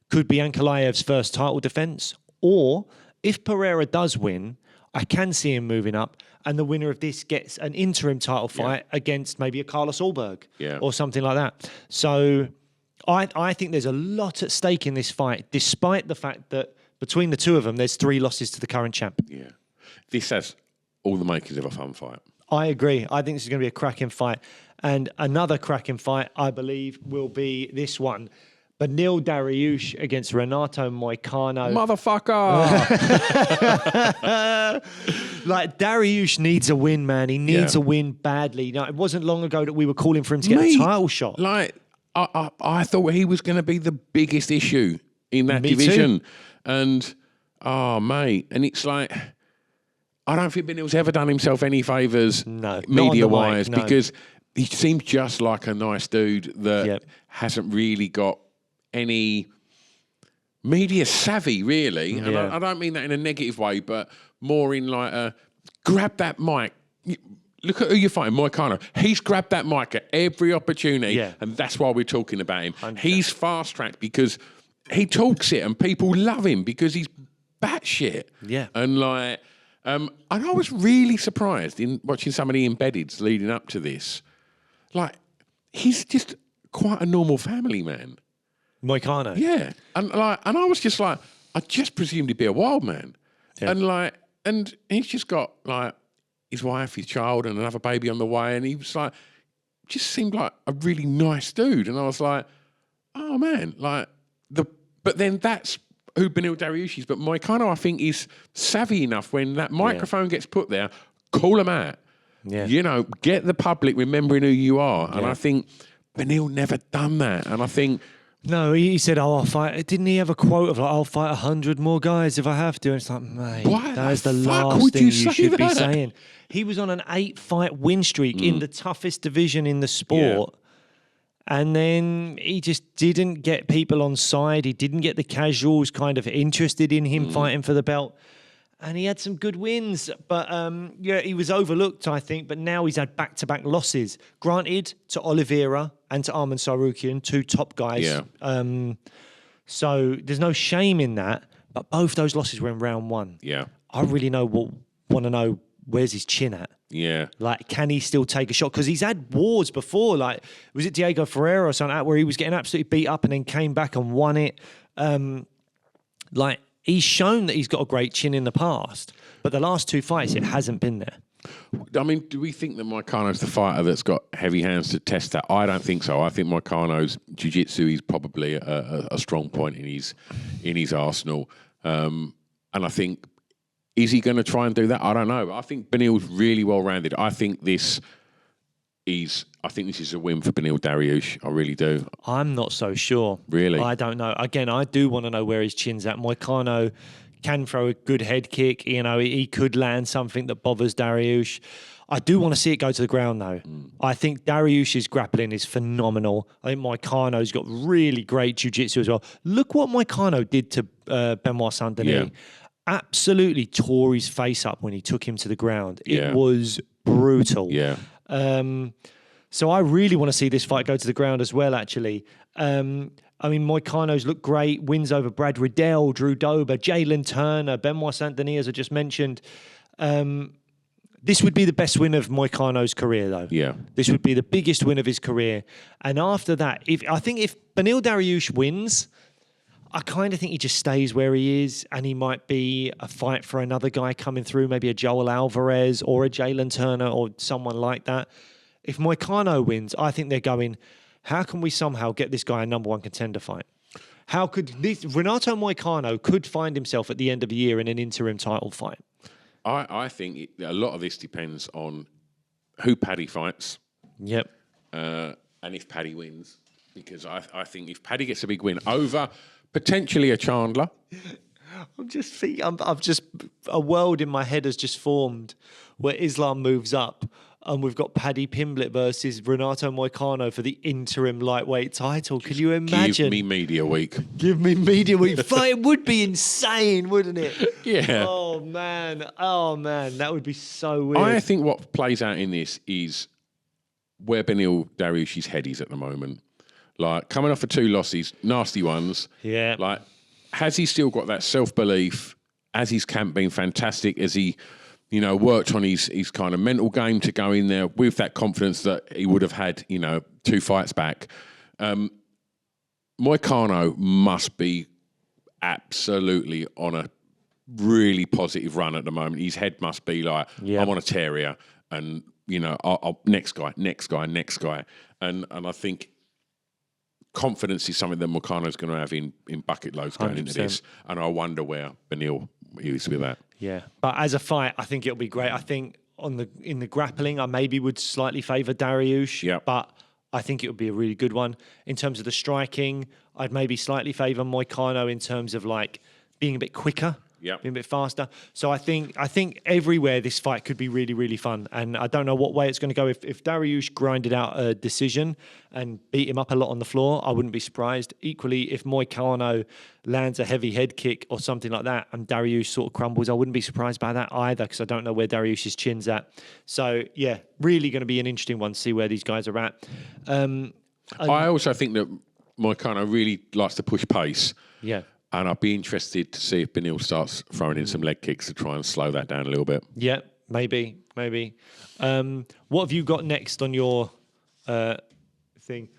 could be Ankalaev's first title defence, or if Pereira does win, I can see him moving up, and the winner of this gets an interim title fight against maybe a Carlos Ulberg or something like that. So I think there's a lot at stake in this fight, despite the fact that between the two of them, there's 3 losses to the current champ. Yeah. This has all the makings of a fun fight. I agree. I think this is going to be a cracking fight. And another cracking fight, I believe, will be this one. Beneil Dariush against Renato Moicano. Motherfucker! Like, Dariush needs a win, man. He needs a win badly. It wasn't long ago that we were calling for him to get a title shot. Like, I thought he was going to be the biggest issue in that Me division. too. And, mate. And it's like, I don't think Beneil's ever done himself any favours media-wise, because he seems just like a nice dude that hasn't really got any media savvy, really. And I don't mean that in a negative way, but more in like a grab that mic. Look at who you're fighting, Moicano. He's grabbed that mic at every opportunity, and that's why we're talking about him. 100%. He's fast-tracked because he talks it, and people love him because he's batshit. Yeah. And like, and I was really surprised in watching some of the embeddeds leading up to this. Like, he's just quite a normal family man. Moicano. Yeah. And I was just like, I just presumed he'd be a wild man. Yeah. And he's just got like his wife, his child, and another baby on the way. And he was like, just seemed like a really nice dude. And I was like, oh man, but then that's who Beneil Dariush is. But Moicano, I think, is savvy enough when that microphone gets put there, call him out. Yeah. Get the public remembering who you are. And I think Beneil never done that. And I think, no, he said, I'll fight. Didn't he have a quote of like, I'll fight 100 more guys if I have to? And it's like, mate, that is the last thing you should be saying. He was on an 8-fight win streak in the toughest division in the sport. Yeah. And then he just didn't get people on side. He didn't get the casuals kind of interested in him fighting for the belt. And he had some good wins, but he was overlooked, I think. But now he's had back-to-back losses. Granted, to Oliveira and to Arman Tsarukyan, 2 top guys. Yeah. So there's no shame in that. But both those losses were in round 1. Yeah. I really want to know, where's his chin at? Yeah. Like, can he still take a shot? Because he's had wars before. Like, was it Diego Ferreira or something, where he was getting absolutely beat up and then came back and won it? He's shown that he's got a great chin in the past, but the last 2 fights, it hasn't been there. I mean, do we think that Moicano's the fighter that's got heavy hands to test that? I don't think so. I think Moicano's jiu-jitsu is probably a strong point in his arsenal. And I think, is he going to try and do that? I don't know. I think Beneil's really well-rounded. I think this I think this is a win for Beneil Dariush. I really do. I'm not so sure. Really? I don't know. Again, I do want to know where his chin's at. Moicano can throw a good head kick. You know, he could land something that bothers Dariush. I do want to see it go to the ground, though. I think Dariush's grappling is phenomenal. I think Moicano's got really great jiu-jitsu as well. Look what Moicano did to Benoit Saint-Denis. Yeah. Absolutely tore his face up when he took him to the ground. Yeah. It was brutal. Yeah. So I really want to see this fight go to the ground as well, actually. I mean, Moicano's looked great. Wins over Brad Riddell, Drew Dober, Jalen Turner, Benoit Saint-Denis, as I just mentioned. This would be the best win of Moicano's career, though. Yeah. This would be the biggest win of his career. And after that, I think if Beneil Dariush wins, I kind of think he just stays where he is, and he might be a fight for another guy coming through, maybe a Joel Alvarez or a Jalen Turner or someone like that. If Moicano wins, I think they're going, how can we somehow get this guy a number one contender fight? How could Renato Moicano could find himself at the end of the year in an interim title fight? I think a lot of this depends on who Paddy fights. Yep. And if Paddy wins. Because I think if Paddy gets a big win over potentially a Chandler. A world in my head has just formed where Islam moves up and we've got Paddy Pimblett versus Renato Moicano for the interim lightweight title. Can you imagine? Give me media week. Give me media week. It would be insane, wouldn't it? Yeah. Oh, man. That would be so weird. I think what plays out in this is where Beneil Dariush's head is at the moment. Like, coming off of 2 losses, nasty ones. Yeah. Like, has he still got that self-belief? Has his camp been fantastic? Has he, worked on his kind of mental game to go in there with that confidence that he would have had, 2 fights back? Moicano must be absolutely on a really positive run at the moment. His head must be like, I'm on a tear here. And, I'll next guy. And I think confidence is something that Moicano's going to have in bucket loads going 100%. Into this. And I wonder where Beneil is with that. Yeah. But as a fight, I think it'll be great. I think in the grappling, I maybe would slightly favour Dariush. Yeah. But I think it would be a really good one. In terms of the striking, I'd maybe slightly favour Moicano in terms of like being a bit quicker. Yeah, being a bit faster. So I think everywhere this fight could be really, really fun. And I don't know what way it's going to go. If Dariush grinded out a decision and beat him up a lot on the floor, I wouldn't be surprised. Equally, if Moicano lands a heavy head kick or something like that and Dariush sort of crumbles, I wouldn't be surprised by that either because I don't know where Dariush's chin's at. So, yeah, really going to be an interesting one to see where these guys are at. I also think that Moicano really likes to push pace. Yeah. And I'd be interested to see if Beneil starts throwing in some leg kicks to try and slow that down a little bit. Yeah, maybe. What have you got next on your thing?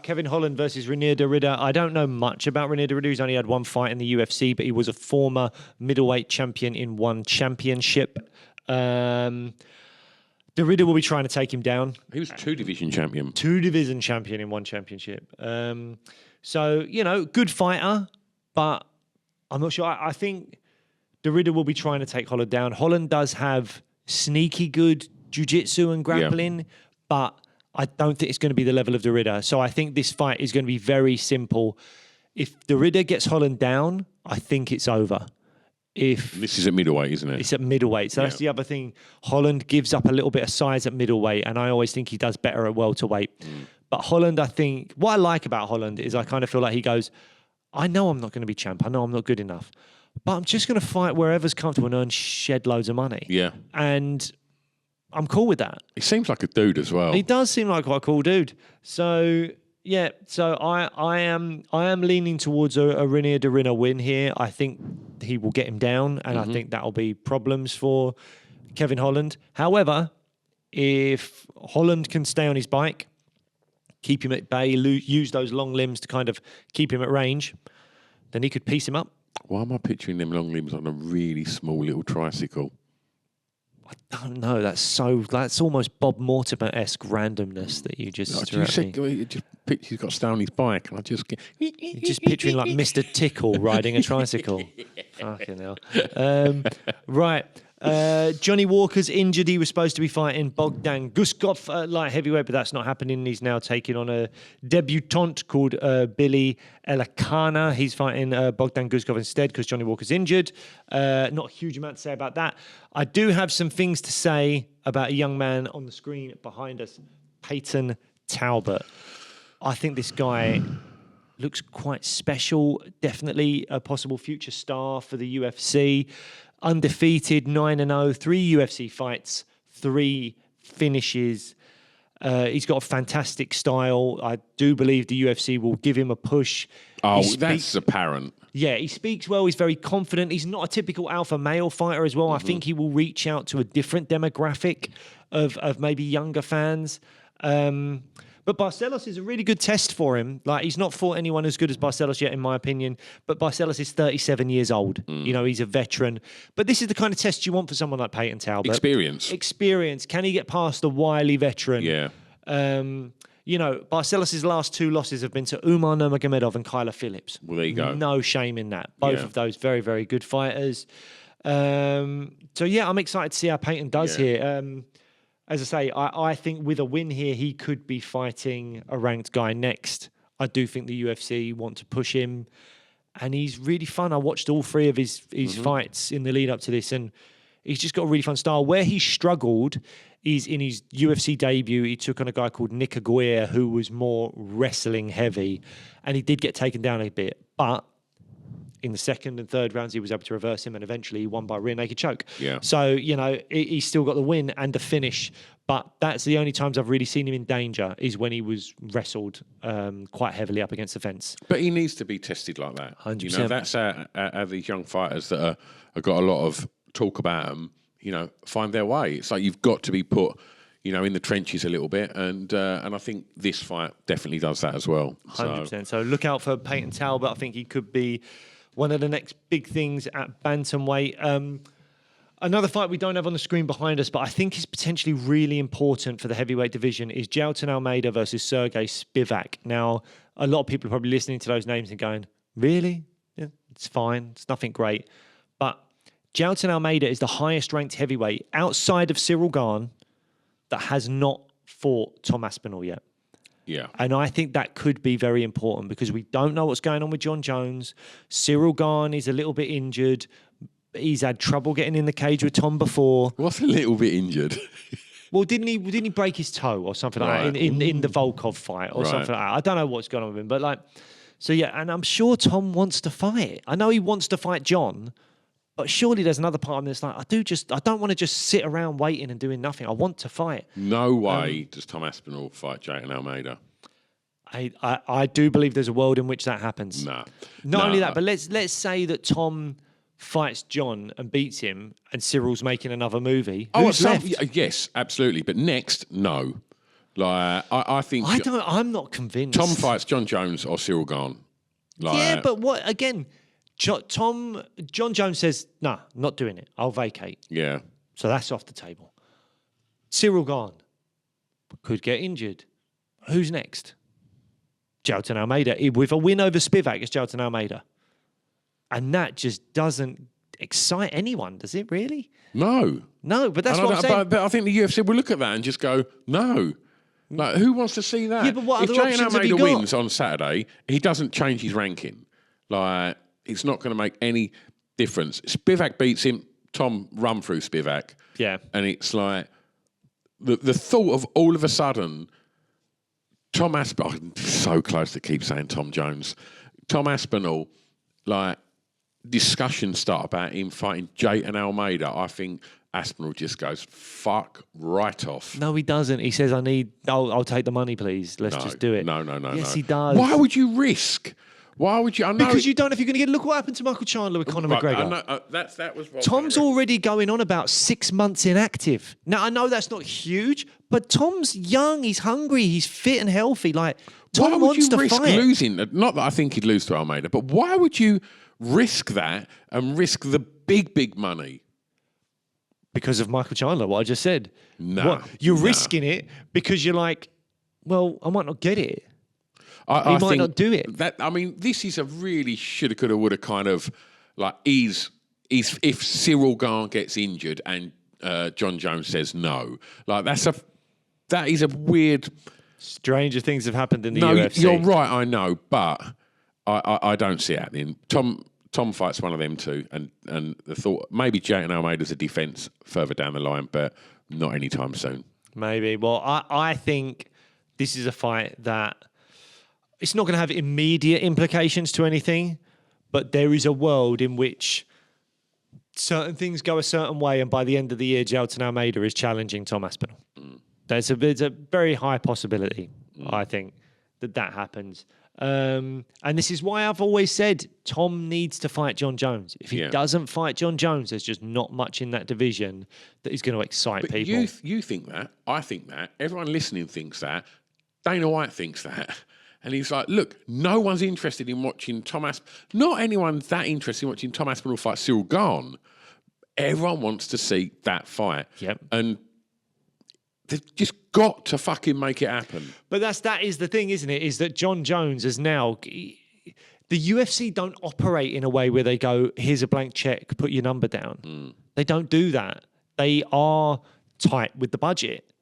Kevin Holland versus Reinier de Ridder. I don't know much about Reinier de Ridder. He's only had one fight in the UFC, but he was a former middleweight champion in one championship. De Ridder will be trying to take him down. He was 2-division champion. 2-division champion in one championship. So, good fighter. But I'm not sure. I think de Ridder will be trying to take Holland down. Holland does have sneaky good jiu-jitsu and grappling, but I don't think it's going to be the level of de Ridder. So I think this fight is going to be very simple. If de Ridder gets Holland down, I think it's over. This is at middleweight, isn't it? It's at middleweight. So that's the other thing. Holland gives up a little bit of size at middleweight, and I always think he does better at welterweight. But Holland, I think, what I like about Holland is I kind of feel like he goes, I know I'm not going to be champ. I know I'm not good enough. But I'm just going to fight wherever's comfortable and earn shed loads of money. Yeah. And I'm cool with that. He seems like a dude as well. He does seem like quite a cool dude. So, yeah. So I am leaning towards a Reinier de Ridder win here. I think he will get him down. And I think that'll be problems for Kevin Holland. However, if Holland can stay on his bike, keep him at bay, use those long limbs to kind of keep him at range, then he could piece him up. Why am I picturing them long limbs on a really small little tricycle? I don't know. That's almost Bob Mortimer-esque randomness that you just threw at me. He's got to stay on his bike, and I just get... You're just picturing like Mr. Tickle riding a tricycle. Fucking hell. Right. Johnny Walker's injured. He was supposed to be fighting Bogdan Guskov light heavyweight, but that's not happening. He's now taking on a debutant called Billy Elakana. He's fighting Bogdan Guskov instead because Johnny Walker's injured. Not a huge amount to say about that. I do have some things to say about a young man on the screen behind us, Peyton Talbot. I think this guy looks quite special. Definitely a possible future star for the UFC. Undefeated, 9-0, 3 UFC fights, 3 finishes. He's got a fantastic style. I do believe the UFC will give him a push. Oh, that's apparent. Yeah, he speaks well. He's very confident. He's not a typical alpha male fighter as well. I think he will reach out to a different demographic of maybe younger fans. But Barcelos is a really good test for him. Like, he's not fought anyone as good as Barcelos yet, in my opinion. But Barcelos is 37 years old. You know, he's a veteran. But this is the kind of test you want for someone like Peyton Talbot. Experience. Can he get past a wily veteran? Yeah. You know, Barcelos' last 2 losses have been to Umar Nurmagomedov and Kyler Phillips. Well, there you go. No shame in that. Both of those very, very good fighters. So, yeah, I'm excited to see how Peyton does here. As I say, I think with a win here, he could be fighting a ranked guy next. I do think the UFC want to push him, and he's really fun. I watched all 3 of his fights in the lead up to this, and he's just got a really fun style. Where he struggled is in his UFC debut. He took on a guy called Nick Aguirre, who was more wrestling heavy, and he did get taken down a bit. But in the second and third rounds, he was able to reverse him, and eventually he won by rear naked choke. Yeah. So, you know, he's still got the win and the finish, but that's the only times I've really seen him in danger is when he was wrestled quite heavily up against the fence. But he needs to be tested like that. 100%. You know, that's how these young fighters that have got a lot of talk about them, you know, find their way. It's like you've got to be put, you know, in the trenches a little bit, and I think this fight definitely does that as well. 100%. So look out for Peyton Talbot. I think he could be one of the next big things at bantamweight. Another fight we don't have on the screen behind us, but I think is potentially really important for the heavyweight division, is Jailton Almeida versus Sergey Spivak. Now, a lot of people are probably listening to those names and going, really? Yeah, it's fine. It's nothing great. But Jailton Almeida is the highest ranked heavyweight outside of Cyril Gane that has not fought Tom Aspinall yet. Yeah. And I think that could be very important because we don't know what's going on with John Jones. Cyril Gane is a little bit injured. He's had trouble getting in the cage with Tom before. What's a little bit injured? Well, didn't he break his toe or something like that in the Volkov fight or something like that? I don't know what's going on with him, but like, so yeah, and I'm sure Tom wants to fight. I know he wants to fight John, but surely there's another part of me that's like, I don't want to just sit around waiting and doing nothing. I want to fight. No way does Tom Aspinall fight Jailton Almeida. I do believe there's a world in which that happens. Nah. Not only that, but let's say that Tom fights John and beats him, and Cyril's making another movie. Who's left? Yes, absolutely. But next, no. Like I think I'm not convinced. Tom fights John Jones or Cyril Gane. Like, yeah, but what again? John Jones says, "Nah, not doing it. I'll vacate." Yeah. So that's off the table. Cyril Gane could get injured. Who's next? Jailton Almeida. With a win over Spivak, it's Jailton Almeida. And that just doesn't excite anyone, does it really? No. No, but that's what I'm saying. But I think the UFC will look at that and just go, no. Like, who wants to see that? Yeah, but what if other Jailton options have Almeida you got? wins on Saturday, he doesn't change his ranking. Like, it's not going to make any difference. Spivak beats him, Tom run through Spivak. Yeah. And it's like, the thought of all of a sudden, Tom Aspinall, I'm so close to keep saying Tom Jones. Tom Aspinall, like, discussions start about him fighting Jailton Almeida. I think Aspinall just goes, fuck right off. No, he doesn't. He says, I'll take the money, please. Let's just do it. No. Yes, he does. Why would you risk? Why would you? I know because you don't know if you're going to get. Look what happened to Michael Chandler with Conor McGregor. I know, that was what Tom's already going on about 6 months inactive. Now, I know that's not huge, but Tom's young, he's hungry, he's fit and healthy. Like, Tom wants to fight. Why would you risk losing? Not that I think he'd lose to Almeida, but why would you risk that and risk the big money? Because of Michael Chandler, what I just said. No. You're risking it because you're like, well, I might not get it. I might think not do it. This is a really shoulda, coulda, woulda kind of like ease if Cyril Gane gets injured and John Jones says no, like that is a weird. Stranger things have happened in the No, UFC. you're right. I know, but I don't see it happening. Tom fights one of them two, and the thought maybe Jake and Almeida's a defence further down the line, but not anytime soon. Maybe. Well, I think this is a fight that it's not going to have immediate implications to anything, but there is a world in which certain things go a certain way, and by the end of the year, Jailton Almeida is challenging Tom Aspinall. There's a very high possibility, I think, that happens. And this is why I've always said Tom needs to fight John Jones. If he doesn't fight John Jones, there's just not much in that division that is going to excite people. You think that. I think that. Everyone listening thinks that. Dana White thinks that. And he's like, look, no one's interested in watching not anyone's that interested in watching Tom Aspinall fight Cyril Gane. Everyone wants to see that fight. Yep. And they've just got to fucking make it happen. But that is the thing, isn't it? Is that John Jones is now... The UFC don't operate in a way where they go, here's a blank check, put your number down. They don't do that. They are tight with the budget.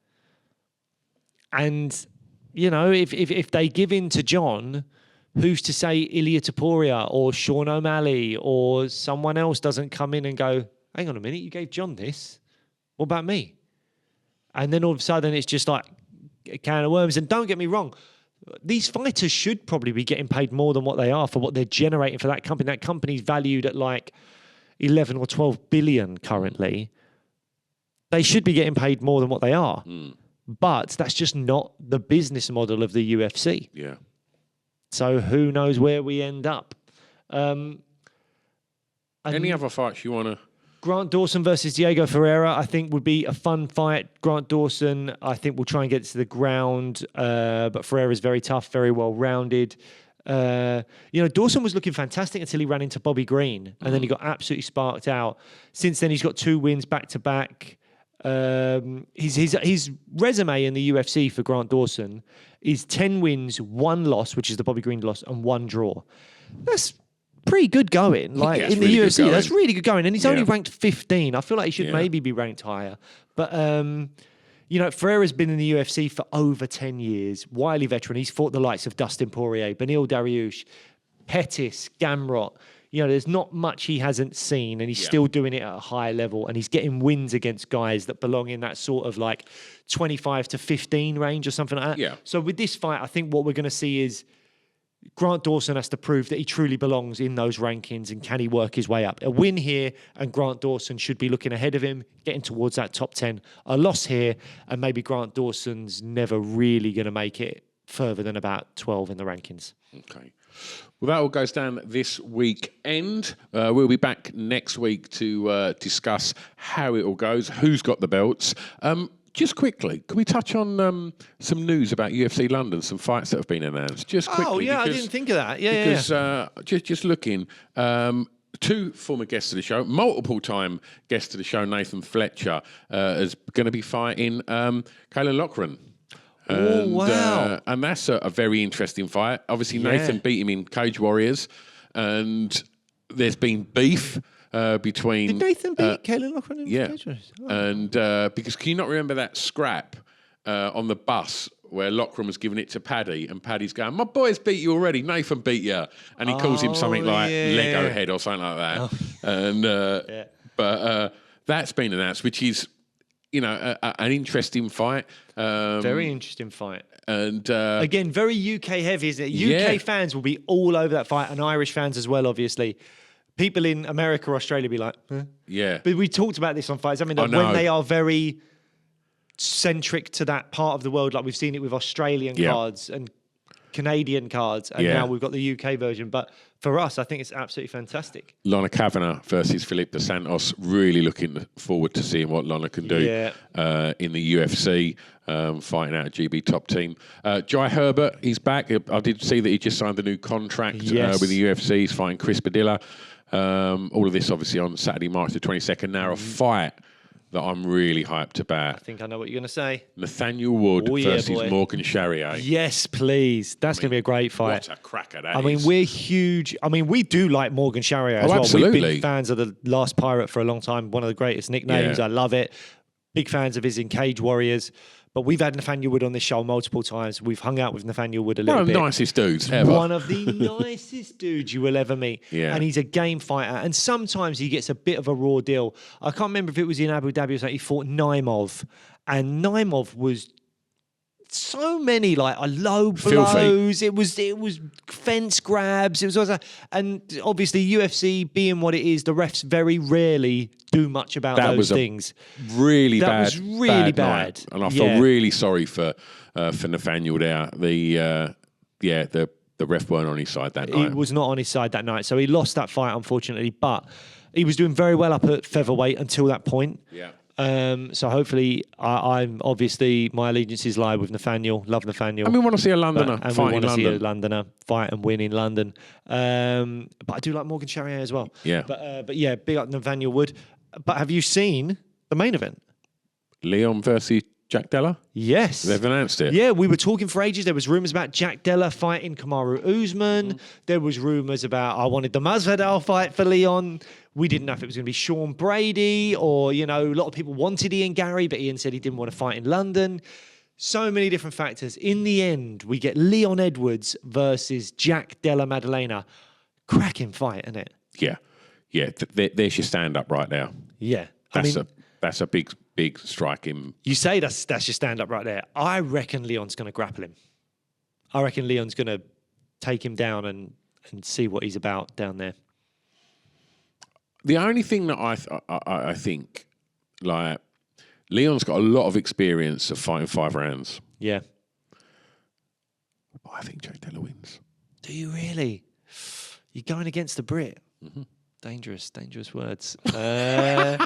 And, you know, if they give in to John, who's to say Ilia Topuria or Sean O'Malley or someone else doesn't come in and go, hang on a minute, you gave John this. What about me? And then all of a sudden it's just like a can of worms. And don't get me wrong, these fighters should probably be getting paid more than what they are for what they're generating for that company. That company's valued at like 11 or 12 billion currently. They should be getting paid more than what they are. But that's just not the business model of the UFC. Yeah. So who knows where we end up. Any other fights you want to... Grant Dawson versus Diego Ferreira, I think, would be a fun fight. Grant Dawson, I think, will try and get to the ground, but Ferreira's very tough, very well-rounded. Dawson was looking fantastic until he ran into Bobby Green, and then he got absolutely sparked out. Since then, he's got 2 wins back-to-back. His resume in the UFC for Grant Dawson is 10 wins, 1 loss, which is the Bobby Green loss, and 1 draw. That's pretty good going. Like in the really UFC, that's really good going. And he's only ranked 15. I feel like he should Yeah. maybe be ranked higher. But Ferreira's been in the UFC for over 10 years. Wily veteran. He's fought the likes of Dustin Poirier, Beneil Dariush, Pettis, Gamrot. You know, there's not much he hasn't seen, and he's still doing it at a high level, and he's getting wins against guys that belong in that sort of like 25 to 15 range or something like that. Yeah. So with this fight, I think what we're going to see is Grant Dawson has to prove that he truly belongs in those rankings, and can he work his way up? A win here, and Grant Dawson should be looking ahead of him, getting towards that top 10. A loss here, and maybe Grant Dawson's never really going to make it further than about 12 in the rankings. Okay. Well, that all goes down this weekend. We'll be back next week to discuss how it all goes, who's got the belts. Just quickly, can we touch on some news about UFC London, some fights that have been announced? Just quickly. Oh, yeah, I didn't think of that. Yeah, because just looking, 2 former guests of the show, multiple-time guest of the show, Nathan Fletcher, is going to be fighting Kaylan Loughran. Oh, wow. And that's a very interesting fight. Obviously, Nathan beat him in Cage Warriors, and there's been beef between... Did Nathan beat Kaylan Loughran in Cage Warriors? Oh. And because can you not remember that scrap on the bus where Loughran was giving it to Paddy, and Paddy's going, my boy's beat you already, Nathan beat you. And he calls him something like Lego head or something like that. Oh. And But that's been announced, which is... an interesting fight. Very interesting fight. And again, very UK heavy, isn't it? UK fans will be all over that fight, and Irish fans as well, obviously. People in America or Australia be like, yeah. But we talked about this on Fights. I mean, when they are very centric to that part of the world, like we've seen it with Australian cards and Canadian cards, and now we've got the UK version. But for us, I think it's absolutely fantastic. Lana Kavanagh versus Felipe Dos Santos. Really looking forward to seeing what Lana can do in the UFC, fighting out a GB top team. Jai Herbert, he's back. I did see that he just signed a new contract with the UFC. He's fighting Chris Padilla. All of this, obviously, on Saturday, March the 22nd. Now, a fight that I'm really hyped I about. think I know what you're going to say. Nathaniel Wood versus boy. Morgan Charrier. Yes, please. That's going to be a great fight. What a cracker that I mean, is. we're huge. I mean, we do like Morgan Charrier as well. absolutely. We've been fans of the Last Pirate for a long time. One of the greatest nicknames. Yeah. I love it. Big fans of his in Cage Warriors. But we've had Nathaniel Wood on this show multiple times. We've hung out with Nathaniel Wood a little One of bit. the nicest dudes ever. One of the nicest dudes you will ever meet. Yeah. And he's a game fighter. And sometimes he gets a bit of a raw deal. I can't remember if it was in Abu Dhabi or something. He fought Naimov. And Naimov was so many low blows. It was fence grabs. It was also, and obviously UFC being what it is, the refs very rarely do much about those things. That was really bad. Night. And I feel really sorry for Nathaniel there. The ref weren't on his side that night. He was not on his side that night, so he lost that fight unfortunately. But he was doing very well up at featherweight until that point. Yeah. So hopefully, I'm obviously my allegiances lie with Nathaniel. Love Nathaniel. And we want to see a Londoner and fight we want in to see London. a Londoner fight and win in London. But I do like Morgan Charrier as well. Yeah. But yeah, big up Nathaniel Wood. But have you seen the main event? Leon versus Jack Della? Yes. They've announced it. Yeah, we were talking for ages. There was rumours about Jack Della fighting Kamaru Usman. There was rumours about I wanted the Masvidal fight for Leon. We didn't know if it was going to be Sean Brady or, a lot of people wanted Ian Gary, but Ian said he didn't want to fight in London. So many different factors. In the end, we get Leon Edwards versus Jack Della Maddalena. Cracking fight, isn't it? Yeah. Yeah. There's your stand-up right now. Yeah. That's a big strike in. You say that's your stand-up right there. I reckon Leon's going to grapple him. I reckon Leon's going to take him down and see what he's about down there. The only thing that I think, Leon's got a lot of experience of fighting 5 rounds. Yeah. But I think Jack Della wins. Do you really? You're going against the Brit. Mm-hmm. Dangerous words. I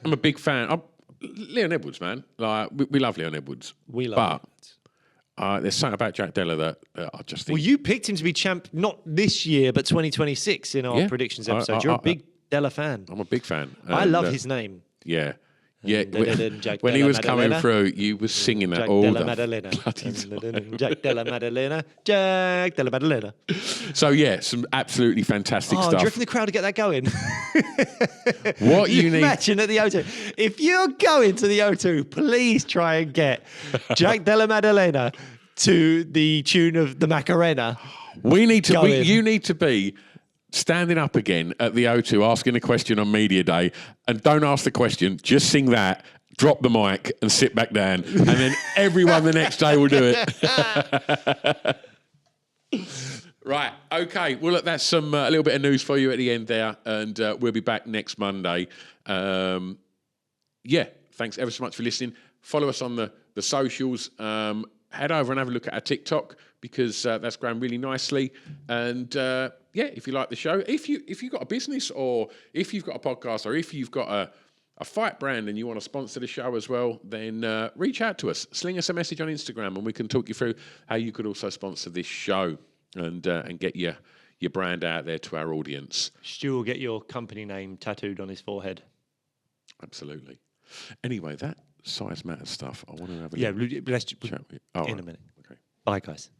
am a big fan. Leon Edwards, man. We love Leon Edwards. We love him. There's something about Jack Della that I just think. Well, you picked him to be champ, not this year, but 2026 in our predictions episode. You're a big Della fan. I'm a big fan. I love his name. Yeah. Yeah, Jack when he Della was coming Maddalena. through, you were singing that Jack all Della the Maddalena. bloody time. Jack Della Maddalena. Jack Della Maddalena. So yeah, some absolutely fantastic Do stuff. you reckon the crowd will get that going? What you need? Imagine at the O2. If you're going to the O2, please try and get Jack Della Maddalena to the tune of the Macarena. You need to be standing up again at the O2 asking a question on media day, and don't ask the question, just sing that, drop the mic and sit back down, and then everyone the next day will do it. Right, okay. Well, look, that's some a little bit of news for you at the end there, and we'll be back next Monday. Thanks ever so much for listening. Follow us on the socials. Head over and have a look at our TikTok, because that's grown really nicely. And if you like the show, if you've got a business, or if you've got a podcast, or if you've got a fight brand and you want to sponsor the show as well, then reach out to us. Sling us a message on Instagram, and we can talk you through how you could also sponsor this show and get your brand out there to our audience. Stu will get your company name tattooed on his forehead. Absolutely. Anyway, that size matters stuff. I want to have a let's chat with you. in a minute. Okay. Bye, guys.